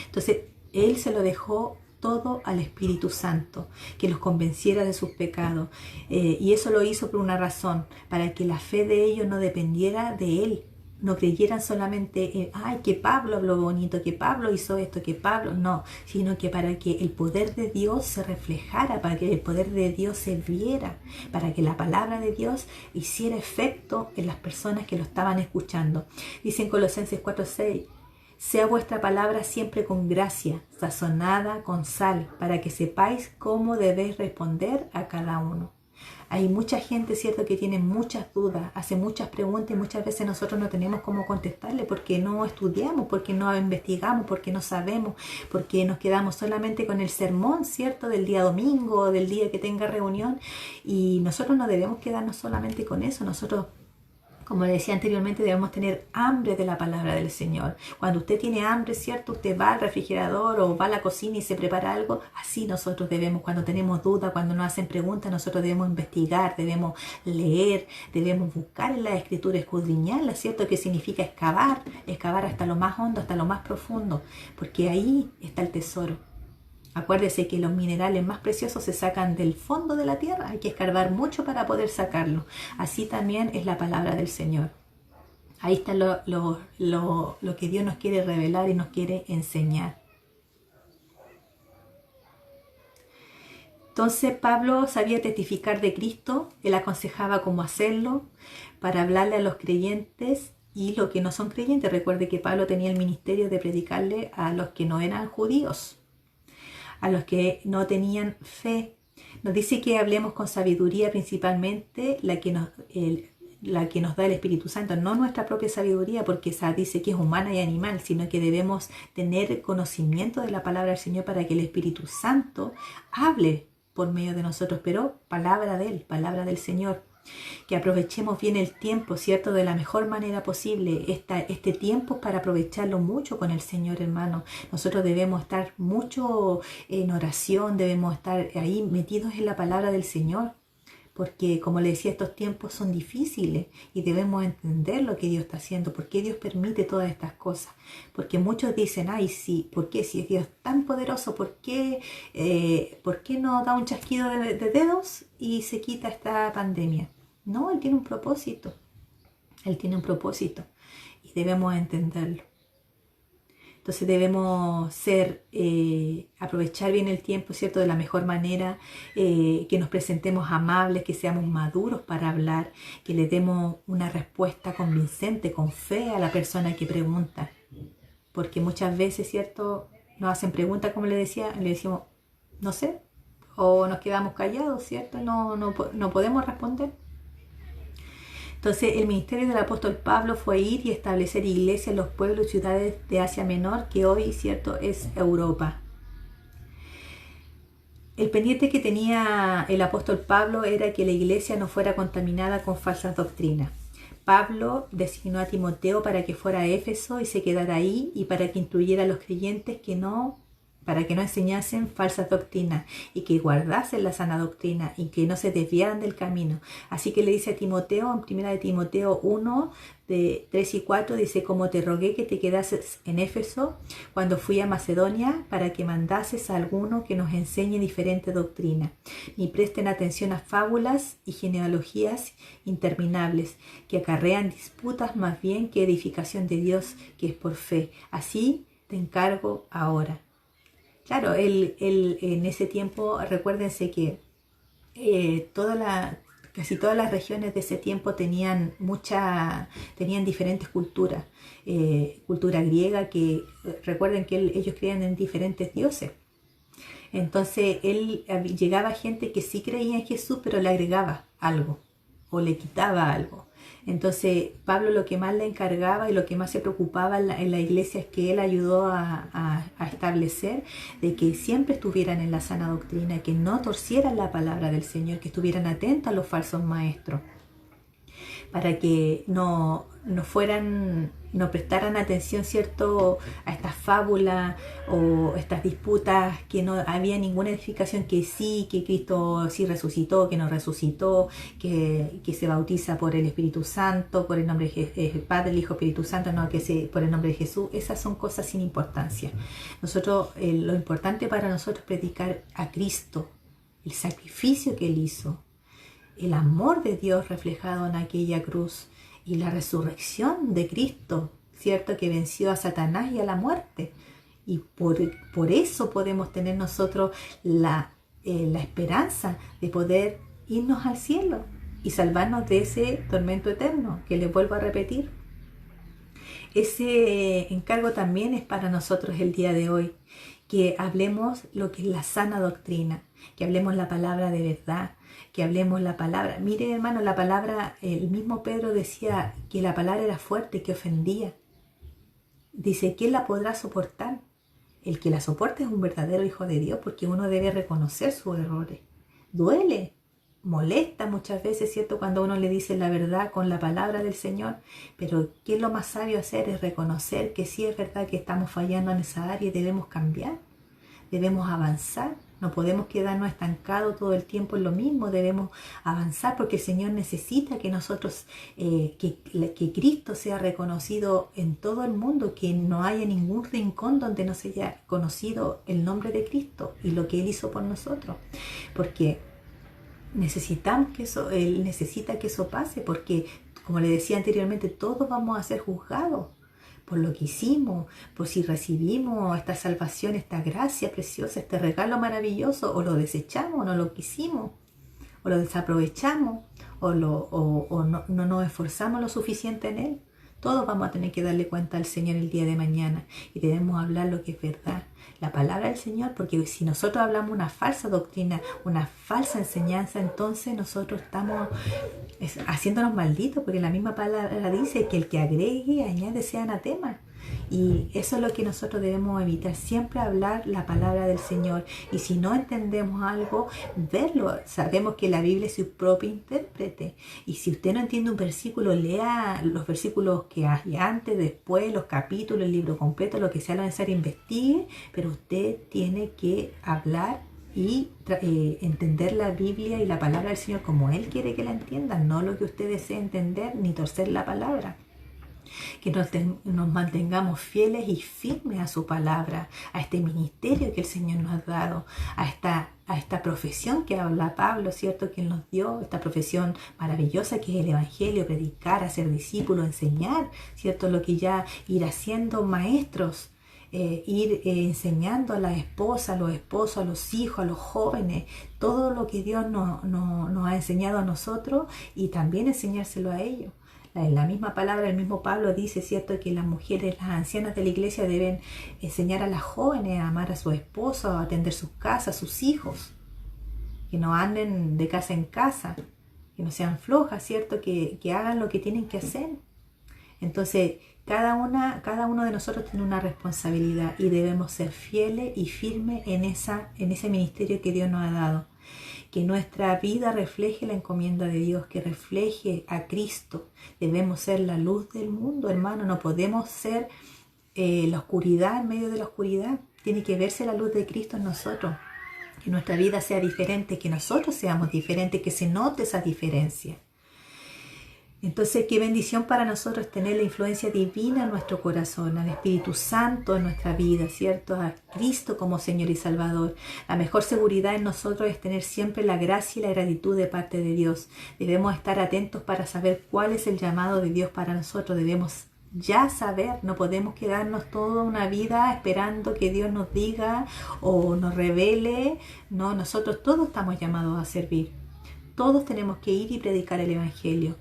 Entonces, Él se lo dejó todo al Espíritu Santo, que los convenciera de sus pecados. Y eso lo hizo por una razón, para que la fe de ellos no dependiera de Él. No creyeran solamente, ay, que Pablo habló bonito, que Pablo hizo esto, que Pablo, no, sino que para que el poder de Dios se reflejara, para que el poder de Dios se viera, para que la palabra de Dios hiciera efecto en las personas que lo estaban escuchando. Dice en Colosenses 4:6, sea vuestra palabra siempre con gracia, sazonada con sal, para que sepáis cómo debéis responder a cada uno. Hay mucha gente, ¿cierto?, que tiene muchas dudas, hace muchas preguntas y muchas veces nosotros no tenemos cómo contestarle porque no estudiamos, porque no investigamos, porque no sabemos, porque nos quedamos solamente con el sermón, ¿cierto?, del día domingo, del día que tenga reunión, y nosotros no debemos quedarnos solamente con eso. Nosotros, como le decía anteriormente, debemos tener hambre de la palabra del Señor. Cuando usted tiene hambre, ¿cierto?, usted va al refrigerador o va a la cocina y se prepara algo. Así nosotros debemos, cuando tenemos dudas, cuando nos hacen preguntas, nosotros debemos investigar, debemos leer, debemos buscar en la Escritura, escudriñarla, ¿cierto?, que significa excavar hasta lo más hondo, hasta lo más profundo, porque ahí está el tesoro. Acuérdese que los minerales más preciosos se sacan del fondo de la tierra, hay que escarbar mucho para poder sacarlo. Así también es la palabra del Señor. Ahí está lo que Dios nos quiere revelar y nos quiere enseñar. Entonces Pablo sabía testificar de Cristo, él aconsejaba cómo hacerlo para hablarle a los creyentes y los que no son creyentes. Recuerde que Pablo tenía el ministerio de predicarle a los que no eran judíos, a los que no tenían fe. Nos dice que hablemos con sabiduría, principalmente la que nos da el Espíritu Santo, no nuestra propia sabiduría, porque esa dice que es humana y animal, sino que debemos tener conocimiento de la palabra del Señor para que el Espíritu Santo hable por medio de nosotros, pero palabra de Él, palabra del Señor. Que aprovechemos bien el tiempo, ¿cierto?, de la mejor manera posible. Este tiempo es para aprovecharlo mucho con el Señor, hermano. Nosotros debemos estar mucho en oración, debemos estar ahí metidos en la palabra del Señor, porque, como le decía, estos tiempos son difíciles y debemos entender lo que Dios está haciendo, por qué Dios permite todas estas cosas. Porque muchos dicen, ay, sí, ¿por qué? Si es Dios tan poderoso, ¿por qué no da un chasquido de dedos y se quita esta pandemia? No, Él tiene un propósito. Él tiene un propósito y debemos entenderlo. Entonces debemos aprovechar bien el tiempo, ¿cierto?, de la mejor manera, que nos presentemos amables, que seamos maduros para hablar, que le demos una respuesta convincente, con fe a la persona que pregunta. Porque muchas veces, ¿cierto?, nos hacen preguntas, como le decía, le decimos, no sé, o nos quedamos callados, ¿cierto?, no podemos responder. Entonces el ministerio del apóstol Pablo fue ir y establecer iglesias en los pueblos y ciudades de Asia Menor, que hoy, ¿cierto?, es Europa. El pendiente que tenía el apóstol Pablo era que la iglesia no fuera contaminada con falsas doctrinas. Pablo designó a Timoteo para que fuera a Éfeso y se quedara ahí, y para que instruyera a los creyentes para que no enseñasen falsas doctrinas y que guardasen la sana doctrina y que no se desviaran del camino. Así que le dice a Timoteo, en 1 Timoteo 1, de 3 y 4, dice, como te rogué que te quedases en Éfeso cuando fui a Macedonia, para que mandases a alguno que nos enseñe diferente doctrina, ni presten atención a fábulas y genealogías interminables, que acarrean disputas más bien que edificación de Dios, que es por fe. Así te encargo ahora. Claro, él en ese tiempo, recuérdense que casi todas las regiones de ese tiempo tenían diferentes culturas. Cultura griega, que recuerden que ellos creían en diferentes dioses. Entonces llegaba gente que sí creía en Jesús, pero le agregaba algo o le quitaba algo. Entonces Pablo lo que más le encargaba y lo que más se preocupaba en la iglesia es que él ayudó a establecer de que siempre estuvieran en la sana doctrina, que no torcieran la palabra del Señor, que estuvieran atentos a los falsos maestros, para que no prestaran atención, ¿cierto?, a estas fábulas o estas disputas que no había ninguna edificación, que sí, que Cristo sí resucitó, que no resucitó, que se bautiza por el Espíritu Santo, por el nombre de Padre, el Hijo, Espíritu Santo, no, por el nombre de Jesús. Esas son cosas sin importancia. Nosotros, lo importante para nosotros es predicar a Cristo, el sacrificio que Él hizo, el amor de Dios reflejado en aquella cruz y la resurrección de Cristo, ¿cierto?, que venció a Satanás y a la muerte. Y por eso podemos tener nosotros la esperanza de poder irnos al cielo y salvarnos de ese tormento eterno, que les vuelvo a repetir. Ese encargo también es para nosotros el día de hoy, que hablemos lo que es la sana doctrina, que hablemos la palabra de verdad, que hablemos la palabra. Mire, hermano, la palabra, el mismo Pedro decía que la palabra era fuerte, que ofendía. Dice, ¿quién la podrá soportar? El que la soporta es un verdadero hijo de Dios, porque uno debe reconocer sus errores. Duele, molesta muchas veces, ¿cierto?, cuando uno le dice la verdad con la palabra del Señor, pero ¿qué es lo más sabio hacer? Es reconocer que sí es verdad que estamos fallando en esa área y debemos cambiar, debemos avanzar. No podemos quedarnos estancados todo el tiempo en lo mismo, debemos avanzar porque el Señor necesita que nosotros, que Cristo sea reconocido en todo el mundo, que no haya ningún rincón donde no se haya conocido el nombre de Cristo y lo que Él hizo por nosotros. Porque necesitamos que eso, Él necesita que eso pase, porque como le decía anteriormente, todos vamos a ser juzgados por lo que hicimos, por si recibimos esta salvación, esta gracia preciosa, este regalo maravilloso, o lo desechamos, o no lo quisimos, o lo desaprovechamos, o no nos esforzamos lo suficiente en Él. Todos vamos a tener que darle cuenta al Señor el día de mañana y debemos hablar lo que es verdad, la palabra del Señor, porque si nosotros hablamos una falsa doctrina, una falsa enseñanza, entonces nosotros estamos haciéndonos malditos, porque la misma palabra dice que el que agregue, añade, sea anatema. Y eso es lo que nosotros debemos evitar, siempre hablar la palabra del Señor. Y si no entendemos algo, verlo. Sabemos que la Biblia es su propio intérprete. Y si usted no entiende un versículo, lea los versículos que hay antes, después, los capítulos, el libro completo, lo que sea lo necesario, investigue. Pero usted tiene que hablar y entender la Biblia y la palabra del Señor como Él quiere que la entiendan, no lo que usted desee entender, ni torcer la palabra. Que nos mantengamos fieles y firmes a su palabra, a este ministerio que el Señor nos ha dado, a esta profesión que habla Pablo, ¿cierto?, que Él nos dio, esta profesión maravillosa que es el Evangelio, predicar, hacer discípulos, enseñar, ¿cierto?, lo que ya ir haciendo maestros, ir enseñando a la esposa, a los esposos, a los hijos, a los jóvenes, todo lo que Dios nos ha enseñado a nosotros y también enseñárselo a ellos. En la misma palabra, el mismo Pablo dice, ¿cierto?, que las mujeres, las ancianas de la iglesia deben enseñar a las jóvenes a amar a su esposo, a atender sus casas, sus hijos, que no anden de casa en casa, que no sean flojas, ¿cierto?, que hagan lo que tienen que hacer. Entonces, cada uno de nosotros tiene una responsabilidad y debemos ser fieles y firmes en ese ministerio que Dios nos ha dado. Que nuestra vida refleje la encomienda de Dios, que refleje a Cristo. Debemos ser la luz del mundo, hermano. No podemos ser la oscuridad en medio de la oscuridad. Tiene que verse la luz de Cristo en nosotros. Que nuestra vida sea diferente, que nosotros seamos diferentes, que se note esa diferencia. Entonces, qué bendición para nosotros tener la influencia divina en nuestro corazón, al Espíritu Santo en nuestra vida, ¿cierto? A Cristo como Señor y Salvador. La mejor seguridad en nosotros es tener siempre la gracia y la gratitud de parte de Dios. Debemos estar atentos para saber cuál es el llamado de Dios para nosotros. Debemos ya saber, no podemos quedarnos toda una vida esperando que Dios nos diga o nos revele. No, nosotros todos estamos llamados a servir. Todos tenemos que ir y predicar el Evangelio.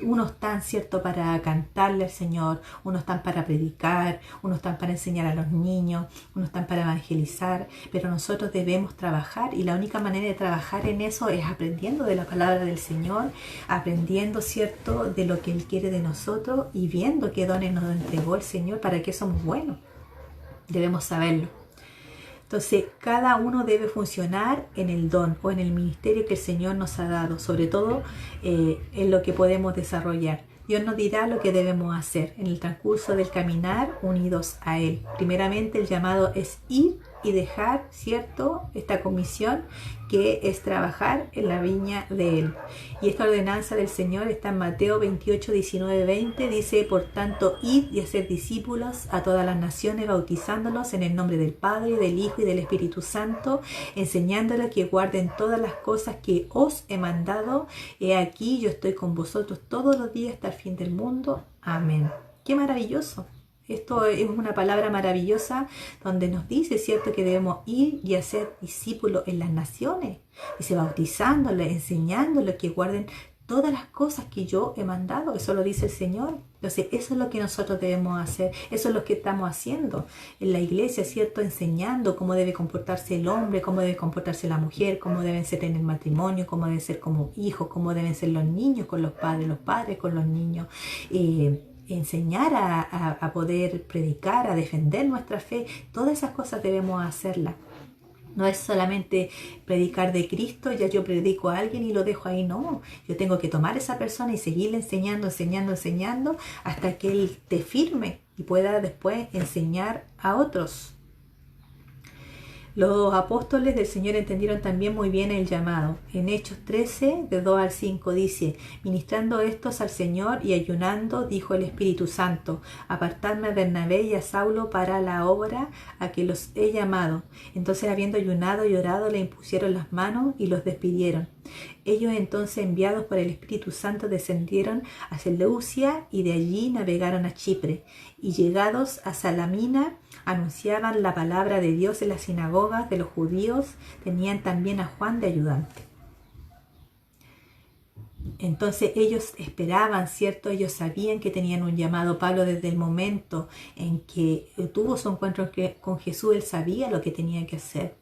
Unos están, ¿cierto?, para cantarle al Señor, unos están para predicar, unos están para enseñar a los niños, unos están para evangelizar, pero nosotros debemos trabajar y la única manera de trabajar en eso es aprendiendo de la palabra del Señor, aprendiendo, ¿cierto?, de lo que Él quiere de nosotros y viendo qué dones nos entregó el Señor, para qué somos buenos. Debemos saberlo. Entonces, cada uno debe funcionar en el don o en el ministerio que el Señor nos ha dado, sobre todo en lo que podemos desarrollar. Dios nos dirá lo que debemos hacer en el transcurso del caminar unidos a Él. Primeramente, el llamado es ir y dejar, ¿cierto?, esta comisión que es trabajar en la viña de Él. Y esta ordenanza del Señor está en Mateo 28, 19, 20. Dice: por tanto, id y hacer discípulos a todas las naciones, bautizándolos en el nombre del Padre, del Hijo y del Espíritu Santo, enseñándoles que guarden todas las cosas que os he mandado. He aquí, yo estoy con vosotros todos los días hasta el fin del mundo. Amén. ¡Qué maravilloso! Esto es una palabra maravillosa donde nos dice, ¿cierto?, que debemos ir y hacer discípulos en las naciones. Dice, bautizándoles, enseñándoles que guarden todas las cosas que yo he mandado. Eso lo dice el Señor. Entonces, eso es lo que nosotros debemos hacer. Eso es lo que estamos haciendo en la iglesia, ¿cierto? Enseñando cómo debe comportarse el hombre, cómo debe comportarse la mujer, cómo deben ser en el matrimonio, cómo deben ser como hijos, cómo deben ser los niños con los padres con los niños. Enseñar a poder predicar, a defender nuestra fe. Todas esas cosas debemos hacerlas. No es solamente predicar de Cristo, ya yo predico a alguien y lo dejo ahí, no. Yo tengo que tomar a esa persona y seguirle enseñando hasta que Él te firme y pueda después enseñar a otros. Los apóstoles del Señor entendieron también muy bien el llamado. En Hechos 13, de 2 al 5, dice: ministrando estos al Señor y ayunando, dijo el Espíritu Santo: apartadme a Bernabé y a Saulo para la obra a que los he llamado. Entonces, habiendo ayunado y orado, le impusieron las manos y los despidieron. Ellos entonces, enviados por el Espíritu Santo, descendieron a Seleucia y de allí navegaron a Chipre. Y llegados a Salamina, anunciaban la palabra de Dios en las sinagogas de los judíos. Tenían también a Juan de ayudante. Entonces ellos esperaban, ¿cierto? Ellos sabían que tenían un llamado. Pablo, desde el momento en que tuvo su encuentro con Jesús, él sabía lo que tenía que hacer.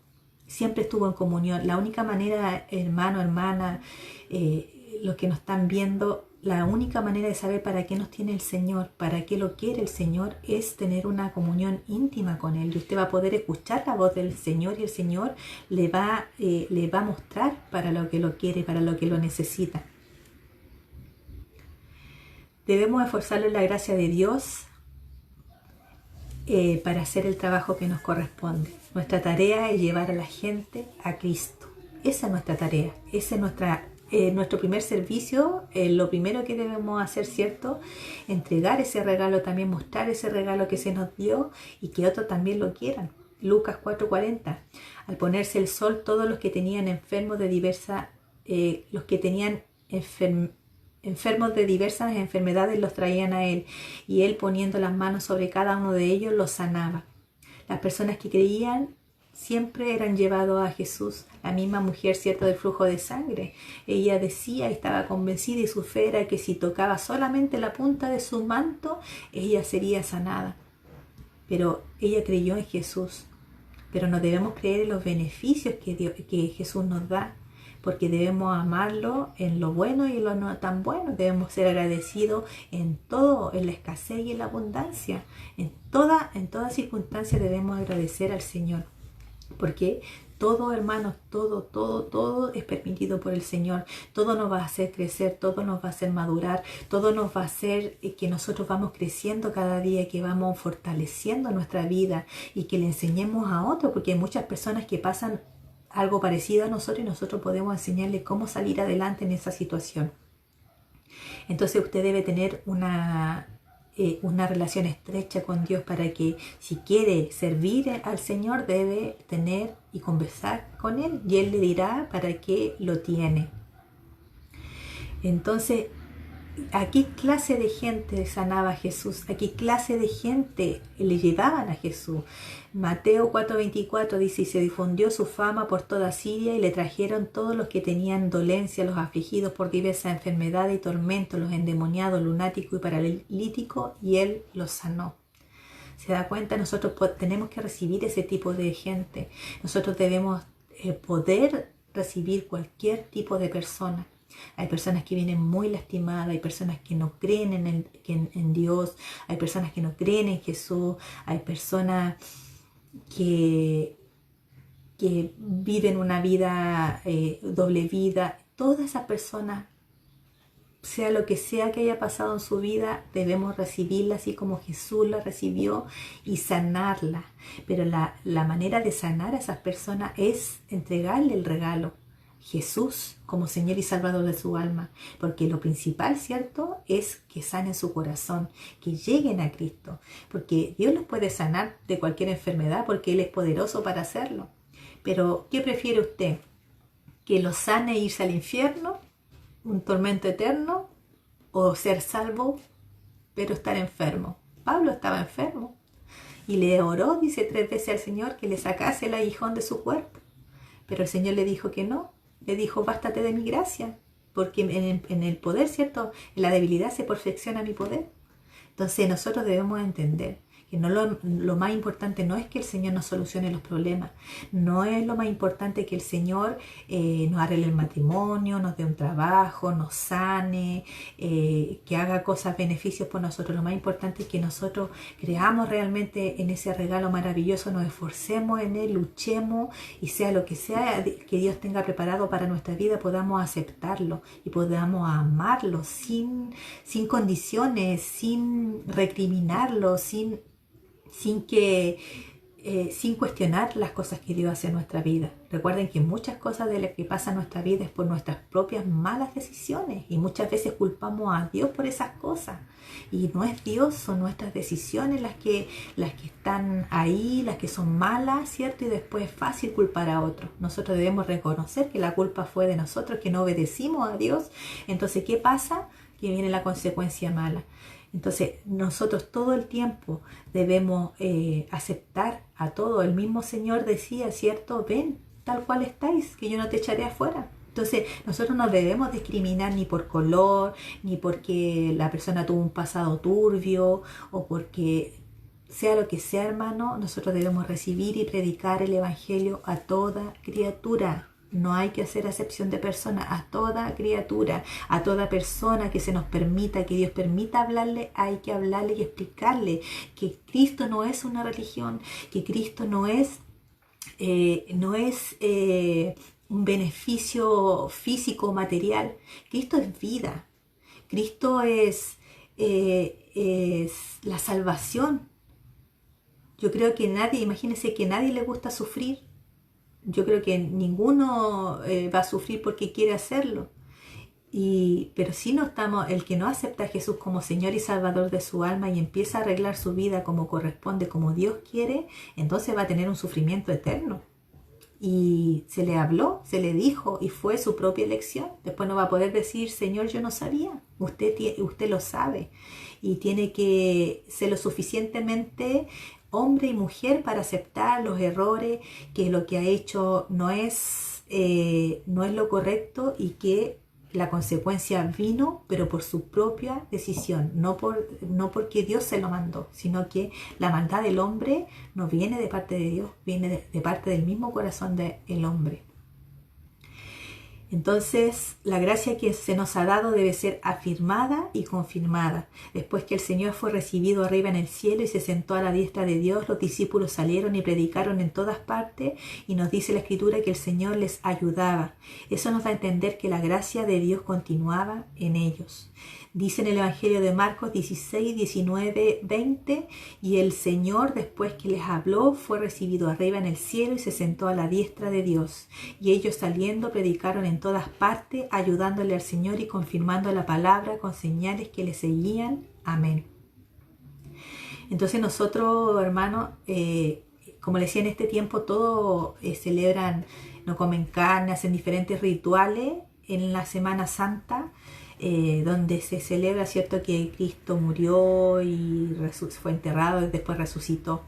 Siempre estuvo en comunión. La única manera, hermano, hermana, los que nos están viendo, la única manera de saber para qué nos tiene el Señor, para qué lo quiere el Señor, es tener una comunión íntima con Él. Y usted va a poder escuchar la voz del Señor y el Señor le va a mostrar para lo que lo quiere, para lo que lo necesita. Debemos esforzarnos en la gracia de Dios para hacer el trabajo que nos corresponde. Nuestra tarea es llevar a la gente a Cristo. Esa es nuestra tarea, ese es nuestro primer servicio, lo primero que debemos hacer, ¿cierto? Entregar ese regalo, también mostrar ese regalo que se nos dio y que otros también lo quieran. Lucas 4:40. Al ponerse el sol, todos los que tenían enfermos de diversas enfermedades los traían a Él, y Él, poniendo las manos sobre cada uno de ellos, los sanaba. Las personas que creían siempre eran llevados a Jesús. La misma mujer, ¿cierto?, del flujo de sangre, ella decía y estaba convencida, y su fe era que si tocaba solamente la punta de su manto, ella sería sanada. Pero ella creyó en Jesús. Pero no debemos creer en los beneficios que Jesús nos da, porque debemos amarlo en lo bueno y en lo no tan bueno. Debemos ser agradecidos en todo, en la escasez y en la abundancia. En toda circunstancia debemos agradecer al Señor, porque todo, hermanos, todo es permitido por el Señor. Todo nos va a hacer crecer, todo nos va a hacer madurar, todo nos va a hacer que nosotros vamos creciendo cada día, que vamos fortaleciendo nuestra vida y que le enseñemos a otros, porque hay muchas personas que pasan algo parecido a nosotros y nosotros podemos enseñarle cómo salir adelante en esa situación. Entonces usted debe tener una relación estrecha con Dios, para que, si quiere servir al Señor, debe tener y conversar con Él, y Él le dirá para qué lo tiene. Entonces, ¿A qué clase de gente sanaba Jesús? ¿A qué clase de gente le llevaban a Jesús? Mateo 4:24 dice, y se difundió su fama por toda Siria y le trajeron todos los que tenían dolencia, los afligidos por diversas enfermedades y tormentos, los endemoniados, lunáticos y paralíticos, y él los sanó. ¿Se da cuenta? Nosotros tenemos que recibir ese tipo de gente. Nosotros debemos poder recibir cualquier tipo de persona. Hay personas que vienen muy lastimadas, hay personas que no creen en Dios, hay personas que no creen en Jesús, hay personas que viven una vida, doble vida. Todas esas personas, sea lo que sea que haya pasado en su vida, debemos recibirla así como Jesús la recibió y sanarla. Pero la manera de sanar a esas personas es entregarle el regalo, Jesús como Señor y Salvador de su alma, porque lo principal, ¿cierto?, es que sanen su corazón, que lleguen a Cristo, porque Dios los puede sanar de cualquier enfermedad, porque Él es poderoso para hacerlo. Pero, ¿qué prefiere usted? ¿Que los sane e irse al infierno, un tormento eterno, o ser salvo pero estar enfermo? Pablo estaba enfermo y le oró, dice, 3 veces al Señor que le sacase el aguijón de su cuerpo, pero el Señor le dijo que no. Le dijo, bástate de mi gracia, porque en el poder, ¿cierto?, en la debilidad se perfecciona mi poder. Entonces nosotros debemos entender que no lo más importante no es que el Señor nos solucione los problemas, no es lo más importante que el Señor nos arregle el matrimonio, nos dé un trabajo, nos sane, que haga cosas, beneficios por nosotros. Lo más importante es que nosotros creamos realmente en ese regalo maravilloso, nos esforcemos en él, luchemos, y sea lo que sea que Dios tenga preparado para nuestra vida, podamos aceptarlo y podamos amarlo sin condiciones, sin recriminarlo, sin cuestionar las cosas que Dios hace en nuestra vida. Recuerden que muchas cosas de las que pasan en nuestra vida es por nuestras propias malas decisiones, y muchas veces culpamos a Dios por esas cosas, y no es Dios, son nuestras decisiones las que están ahí, las que son malas, ¿cierto? Y después es fácil culpar a otros. Nosotros debemos reconocer que la culpa fue de nosotros, que no obedecimos a Dios. Entonces, ¿qué pasa? Que viene la consecuencia mala. Entonces nosotros todo el tiempo debemos aceptar a todo. El mismo Señor decía, ¿cierto? Ven tal cual estáis, que yo no te echaré afuera. Entonces nosotros no debemos discriminar ni por color, ni porque la persona tuvo un pasado turbio, o porque sea lo que sea, hermano. Nosotros debemos recibir y predicar el Evangelio a toda criatura. No hay que hacer acepción de persona, a toda criatura, a toda persona que se nos permita, que Dios permita hablarle, hay que hablarle y explicarle que Cristo no es una religión, que Cristo no es un beneficio físico o material. Cristo es vida, Cristo es la salvación. Yo creo que imagínense que a nadie le gusta sufrir. Yo creo que ninguno va a sufrir porque quiere hacerlo. Pero si no estamos, el que no acepta a Jesús como Señor y Salvador de su alma y empieza a arreglar su vida como corresponde, como Dios quiere, entonces va a tener un sufrimiento eterno. Y se le habló, se le dijo, y fue su propia elección. Después no va a poder decir, Señor, yo no sabía. Usted lo sabe. Y tiene que ser lo suficientemente hombre y mujer para aceptar los errores, que lo que ha hecho no es lo correcto, y que la consecuencia vino, pero por su propia decisión, no porque Dios se lo mandó, sino que la maldad del hombre no viene de parte de Dios, viene de parte del mismo corazón del hombre. Entonces, la gracia que se nos ha dado debe ser afirmada y confirmada. Después que el Señor fue recibido arriba en el cielo y se sentó a la diestra de Dios, los discípulos salieron y predicaron en todas partes, y nos dice la Escritura que el Señor les ayudaba. Eso nos da a entender que la gracia de Dios continuaba en ellos. Dice en el Evangelio de Marcos 16, 19, 20, y el Señor, después que les habló, fue recibido arriba en el cielo y se sentó a la diestra de Dios. Y ellos saliendo predicaron en todas partes, ayudándole al Señor y confirmando la palabra con señales que le seguían. Amén. Entonces nosotros, hermanos, como les decía, en este tiempo todos celebran, no comen carne, hacen diferentes rituales en la Semana Santa. donde se celebra, ¿cierto?, que Cristo murió y fue enterrado y después resucitó.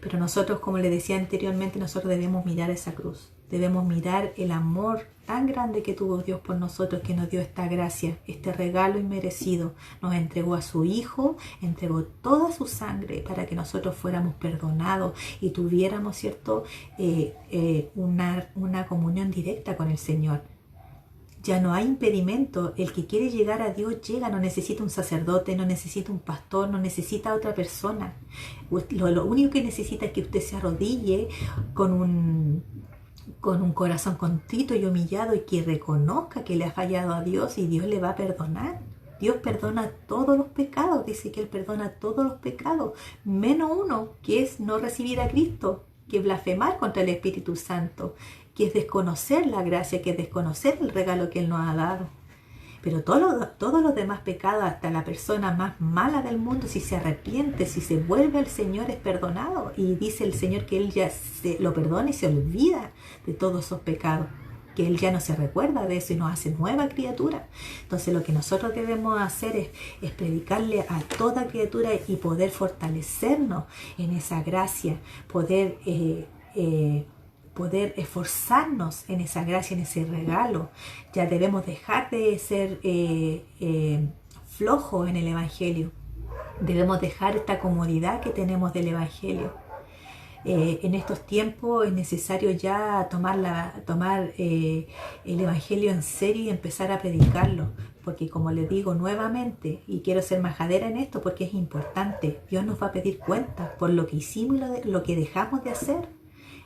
Pero nosotros, como les decía anteriormente, nosotros debemos mirar esa cruz. Debemos mirar el amor tan grande que tuvo Dios por nosotros, que nos dio esta gracia, este regalo inmerecido. Nos entregó a su Hijo, entregó toda su sangre para que nosotros fuéramos perdonados y tuviéramos, ¿cierto?, una comunión directa con el Señor. Ya no hay impedimento. El que quiere llegar a Dios llega, no necesita un sacerdote, no necesita un pastor, no necesita otra persona. Lo único que necesita es que usted se arrodille con un corazón contrito y humillado y que reconozca que le ha fallado a Dios, y Dios le va a perdonar. Dios perdona todos los pecados, dice que Él perdona todos los pecados, menos uno, que es no recibir a Cristo, que es blasfemar contra el Espíritu Santo, que es desconocer la gracia, que es desconocer el regalo que Él nos ha dado. Pero todos los demás pecados, hasta la persona más mala del mundo, si se arrepiente, si se vuelve al Señor, es perdonado. Y dice el Señor que Él ya lo perdona y se olvida de todos esos pecados, que Él ya no se recuerda de eso y nos hace nueva criatura. Entonces lo que nosotros debemos hacer es predicarle a toda criatura y poder fortalecernos en esa gracia, poder esforzarnos en esa gracia, en ese regalo. Ya debemos dejar de ser flojos en el Evangelio. Debemos dejar esta comodidad que tenemos del Evangelio. En estos tiempos es necesario ya tomar el Evangelio en serio y empezar a predicarlo. Porque, como les digo nuevamente, y quiero ser majadera en esto porque es importante, Dios nos va a pedir cuentas por lo que hicimos y lo que dejamos de hacer.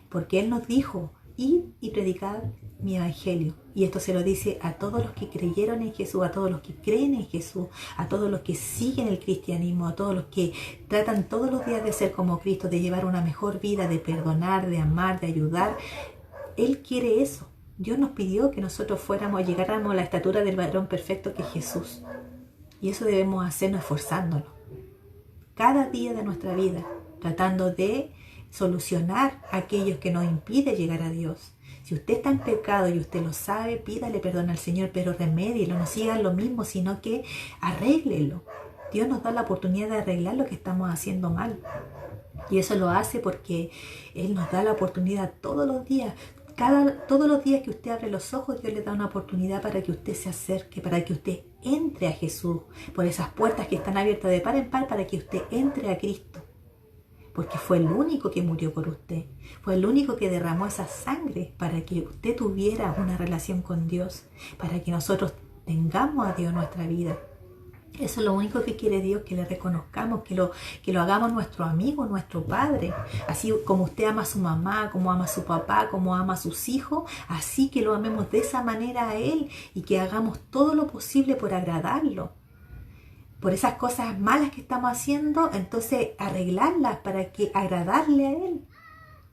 Porque Él nos dijo, id y predicad mi Evangelio. Y esto se lo dice a todos los que creyeron en Jesús, a todos los que creen en Jesús, a todos los que siguen el cristianismo, a todos los que tratan todos los días de ser como Cristo, de llevar una mejor vida, de perdonar, de amar, de ayudar. Él quiere eso. Dios nos pidió que nosotros llegáramos a la estatura del varón perfecto que es Jesús. Y eso debemos hacernos esforzándonos. Cada día de nuestra vida, tratando de solucionar aquellos que nos impide llegar a Dios. Si usted está en pecado y usted lo sabe, pídale perdón al Señor, pero remédielo, no siga lo mismo, sino que arréglelo. Dios nos da la oportunidad de arreglar lo que estamos haciendo mal. Y eso lo hace porque Él nos da la oportunidad todos los días. Todos los días que usted abre los ojos, Dios le da una oportunidad para que usted se acerque, para que usted entre a Jesús, por esas puertas que están abiertas de par en par, para que usted entre a Cristo. Porque fue el único que murió por usted. Fue el único que derramó esa sangre para que usted tuviera una relación con Dios. Para que nosotros tengamos a Dios en nuestra vida. Eso es lo único que quiere Dios, que le reconozcamos, que lo hagamos nuestro amigo, nuestro Padre. Así como usted ama a su mamá, como ama a su papá, como ama a sus hijos, así que lo amemos de esa manera a Él y que hagamos todo lo posible por agradarlo. Por esas cosas malas que estamos haciendo, entonces arreglarlas para que agradarle a Él.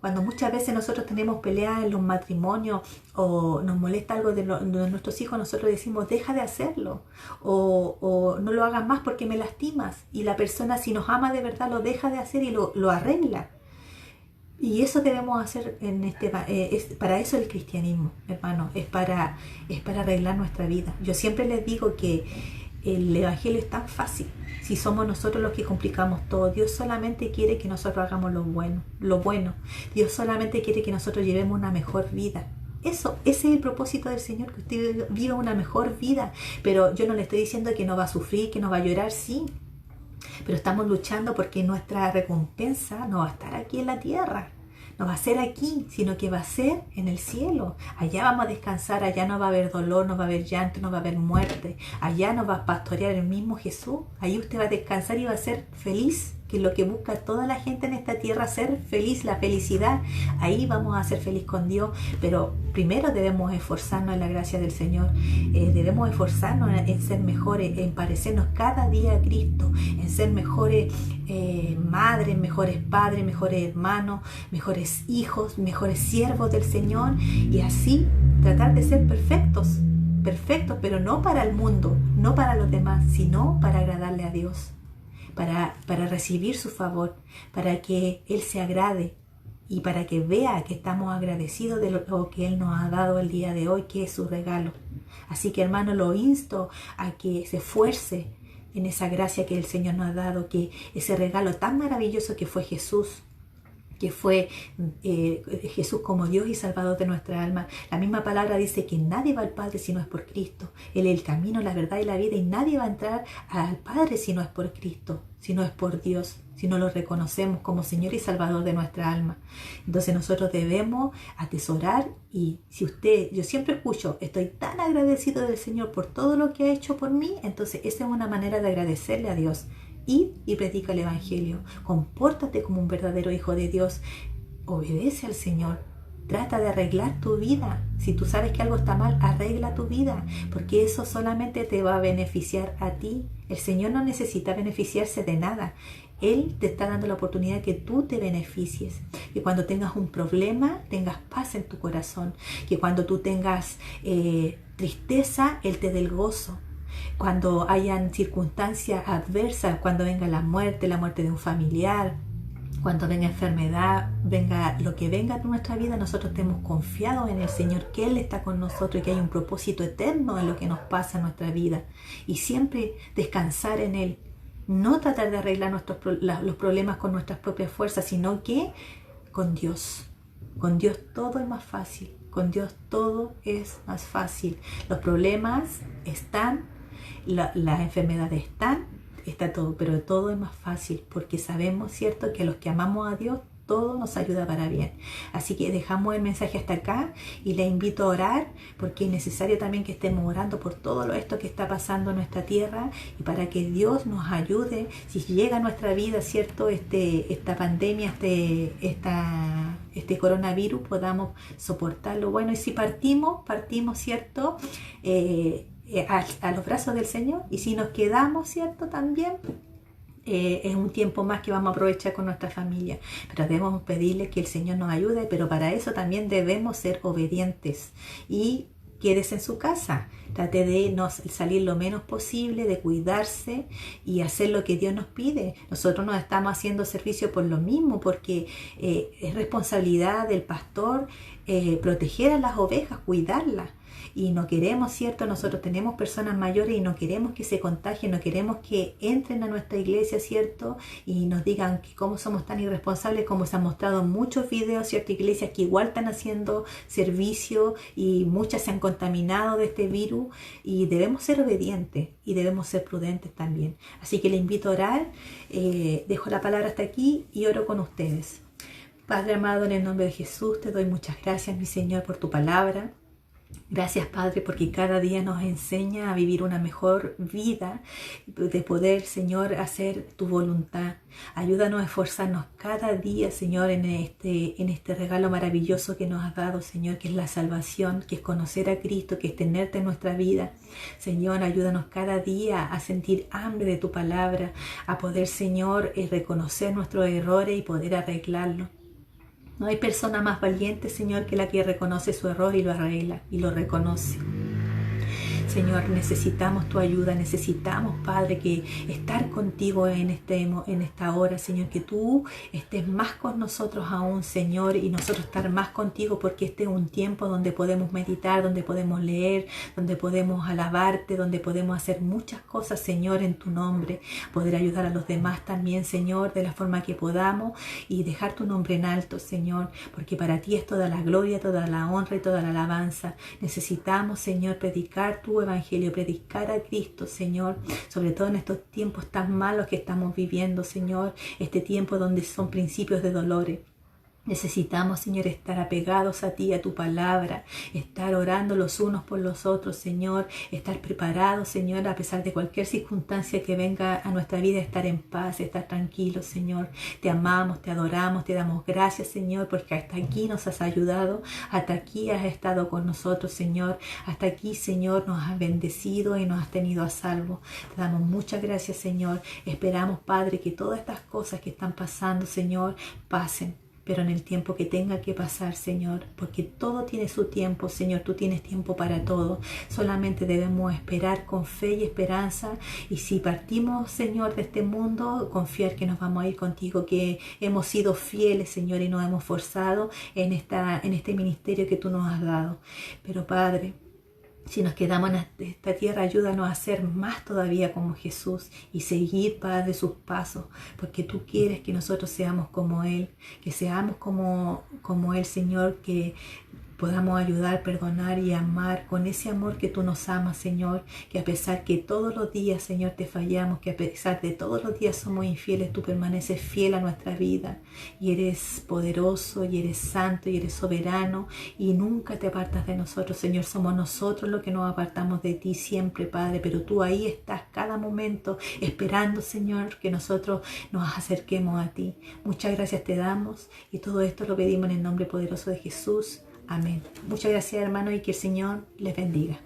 Cuando muchas veces nosotros tenemos peleas en los matrimonios o nos molesta algo de nuestros hijos, nosotros decimos, deja de hacerlo. O no lo hagas más porque me lastimas. Y la persona, si nos ama de verdad, lo deja de hacer y lo arregla. Y eso debemos hacer para eso el cristianismo, hermano. Es para arreglar nuestra vida. Yo siempre les digo que el Evangelio es tan fácil. Si somos nosotros los que complicamos todo, Dios solamente quiere que nosotros hagamos lo bueno. Dios solamente quiere que nosotros llevemos una mejor vida. Ese es el propósito del Señor, que usted viva una mejor vida. Pero yo no le estoy diciendo que no va a sufrir, que no va a llorar, sí. Pero estamos luchando porque nuestra recompensa no va a estar aquí en la tierra. No va a ser aquí, sino que va a ser en el cielo. Allá vamos a descansar, allá no va a haber dolor, no va a haber llanto, no va a haber muerte. Allá nos va a pastorear el mismo Jesús. Ahí usted va a descansar y va a ser feliz, que es lo que busca toda la gente en esta tierra, ser feliz, la felicidad. Ahí vamos a ser feliz con Dios, pero primero debemos esforzarnos en la gracia del Señor. Debemos esforzarnos en ser mejores, en parecernos cada día a Cristo, en ser mejores madres, mejores padres, mejores hermanos, mejores hijos, mejores siervos del Señor, y así tratar de ser perfectos, pero no para el mundo, no para los demás, sino para agradarle a Dios. Para recibir su favor, para que Él se agrade y para que vea que estamos agradecidos de lo que Él nos ha dado el día de hoy, que es su regalo. Así que, hermano, lo insto a que se esfuerce en esa gracia que el Señor nos ha dado, que ese regalo tan maravilloso que fue Jesús, que fue Jesús como Dios y Salvador de nuestra alma. La misma palabra dice que nadie va al Padre si no es por Cristo. Él es el camino, la verdad y la vida, y nadie va a entrar al Padre si no es por Cristo, si no es por Dios, si no lo reconocemos como Señor y Salvador de nuestra alma. Entonces nosotros debemos atesorar, y si yo siempre escucho, estoy tan agradecido del Señor por todo lo que ha hecho por mí, entonces esa es una manera de agradecerle a Dios. Id y predica el Evangelio. Compórtate como un verdadero hijo de Dios. Obedece al Señor. Trata de arreglar tu vida. Si tú sabes que algo está mal, arregla tu vida, porque eso solamente te va a beneficiar a ti. El Señor no necesita beneficiarse de nada. Él te está dando la oportunidad que tú te beneficies. Que cuando tengas un problema, tengas paz en tu corazón. Que cuando tú tengas tristeza, Él te dé el gozo. Cuando hayan circunstancias adversas, cuando venga la muerte de un familiar, cuando venga enfermedad, venga lo que venga a nuestra vida, nosotros estemos confiados en el Señor, que Él está con nosotros y que hay un propósito eterno en lo que nos pasa en nuestra vida. Y siempre descansar en Él. No tratar de arreglar los problemas con nuestras propias fuerzas, sino que con Dios. Con Dios todo es más fácil. Con Dios todo es más fácil. Los problemas están, las enfermedades está todo, pero todo es más fácil porque sabemos, ¿cierto?, que los que amamos a Dios, todo nos ayuda para bien. Así que dejamos el mensaje hasta acá y le invito a orar, porque es necesario también que estemos orando por todo esto que está pasando en nuestra tierra, y para que Dios nos ayude, si llega a nuestra vida, ¿cierto?, esta pandemia, este coronavirus, podamos soportarlo. Bueno, y si partimos, ¿cierto?, a los brazos del Señor, y si nos quedamos, ¿cierto?, también es un tiempo más que vamos a aprovechar con nuestra familia, pero debemos pedirle que el Señor nos ayude, pero para eso también debemos ser obedientes. Y quédese en su casa, trate de no salir lo menos posible, de cuidarse y hacer lo que Dios nos pide. Nosotros nos estamos haciendo servicio por lo mismo, porque es responsabilidad del pastor proteger a las ovejas, cuidarlas. Y no queremos, ¿cierto? Nosotros tenemos personas mayores y no queremos que se contagien, no queremos que entren a nuestra iglesia, ¿cierto?, y nos digan que cómo somos tan irresponsables, como se han mostrado en muchos videos, ¿cierto?, iglesias que igual están haciendo servicio y muchas se han contaminado de este virus, y debemos ser obedientes y debemos ser prudentes también. Así que le invito a orar, dejo la palabra hasta aquí y oro con ustedes. Padre amado, en el nombre de Jesús, te doy muchas gracias, mi Señor, por tu palabra. Gracias, Padre, porque cada día nos enseña a vivir una mejor vida, de poder, Señor, hacer tu voluntad. Ayúdanos a esforzarnos cada día, Señor, en este regalo maravilloso que nos has dado, Señor, que es la salvación, que es conocer a Cristo, que es tenerte en nuestra vida. Señor, ayúdanos cada día a sentir hambre de tu palabra, a poder, Señor, reconocer nuestros errores y poder arreglarlos. No hay persona más valiente, Señor, que la que reconoce su error y lo arregla y lo reconoce. Señor, necesitamos tu ayuda, necesitamos, Padre, que estar contigo en esta hora, Señor, que tú estés más con nosotros aún, Señor, y nosotros estar más contigo, porque este es un tiempo donde podemos meditar, donde podemos leer, donde podemos alabarte, donde podemos hacer muchas cosas, Señor, en tu nombre, poder ayudar a los demás también, Señor, de la forma que podamos, y dejar tu nombre en alto, Señor, porque para ti es toda la gloria, toda la honra y toda la alabanza. Necesitamos, Señor, predicar tu evangelio, predicar a Cristo, Señor, sobre todo en estos tiempos tan malos que estamos viviendo, Señor, este tiempo donde son principios de dolores. Necesitamos, Señor, estar apegados a ti, a tu palabra, estar orando los unos por los otros, Señor, estar preparados, Señor, a pesar de cualquier circunstancia que venga a nuestra vida, estar en paz, estar tranquilos, Señor. Te amamos, te adoramos, te damos gracias, Señor, porque hasta aquí nos has ayudado, hasta aquí has estado con nosotros, Señor, hasta aquí, Señor, nos has bendecido y nos has tenido a salvo. Te damos muchas gracias, Señor. Esperamos, Padre, que todas estas cosas que están pasando, Señor, pasen. pero en el tiempo que tenga que pasar, Señor, porque todo tiene su tiempo, Señor, tú tienes tiempo para todo. Solamente debemos esperar con fe y esperanza, y si partimos, Señor, de este mundo, confiar que nos vamos a ir contigo, que hemos sido fieles, Señor, y nos hemos forzado en este ministerio que tú nos has dado. Pero Padre, si nos quedamos en esta tierra, ayúdanos a ser más todavía como Jesús y seguir, Padre, sus pasos, porque tú quieres que nosotros seamos como Él, que seamos como Él, Señor, que podamos ayudar, perdonar y amar con ese amor que tú nos amas, Señor, que a pesar que todos los días, Señor, te fallamos, que a pesar de todos los días somos infieles, tú permaneces fiel a nuestra vida y eres poderoso y eres santo y eres soberano y nunca te apartas de nosotros, Señor. Somos nosotros los que nos apartamos de ti siempre, Padre, pero tú ahí estás cada momento esperando, Señor, que nosotros nos acerquemos a ti. Muchas gracias te damos y todo esto lo pedimos en el nombre poderoso de Jesús. Amén. Muchas gracias, hermanos, y que el Señor les bendiga.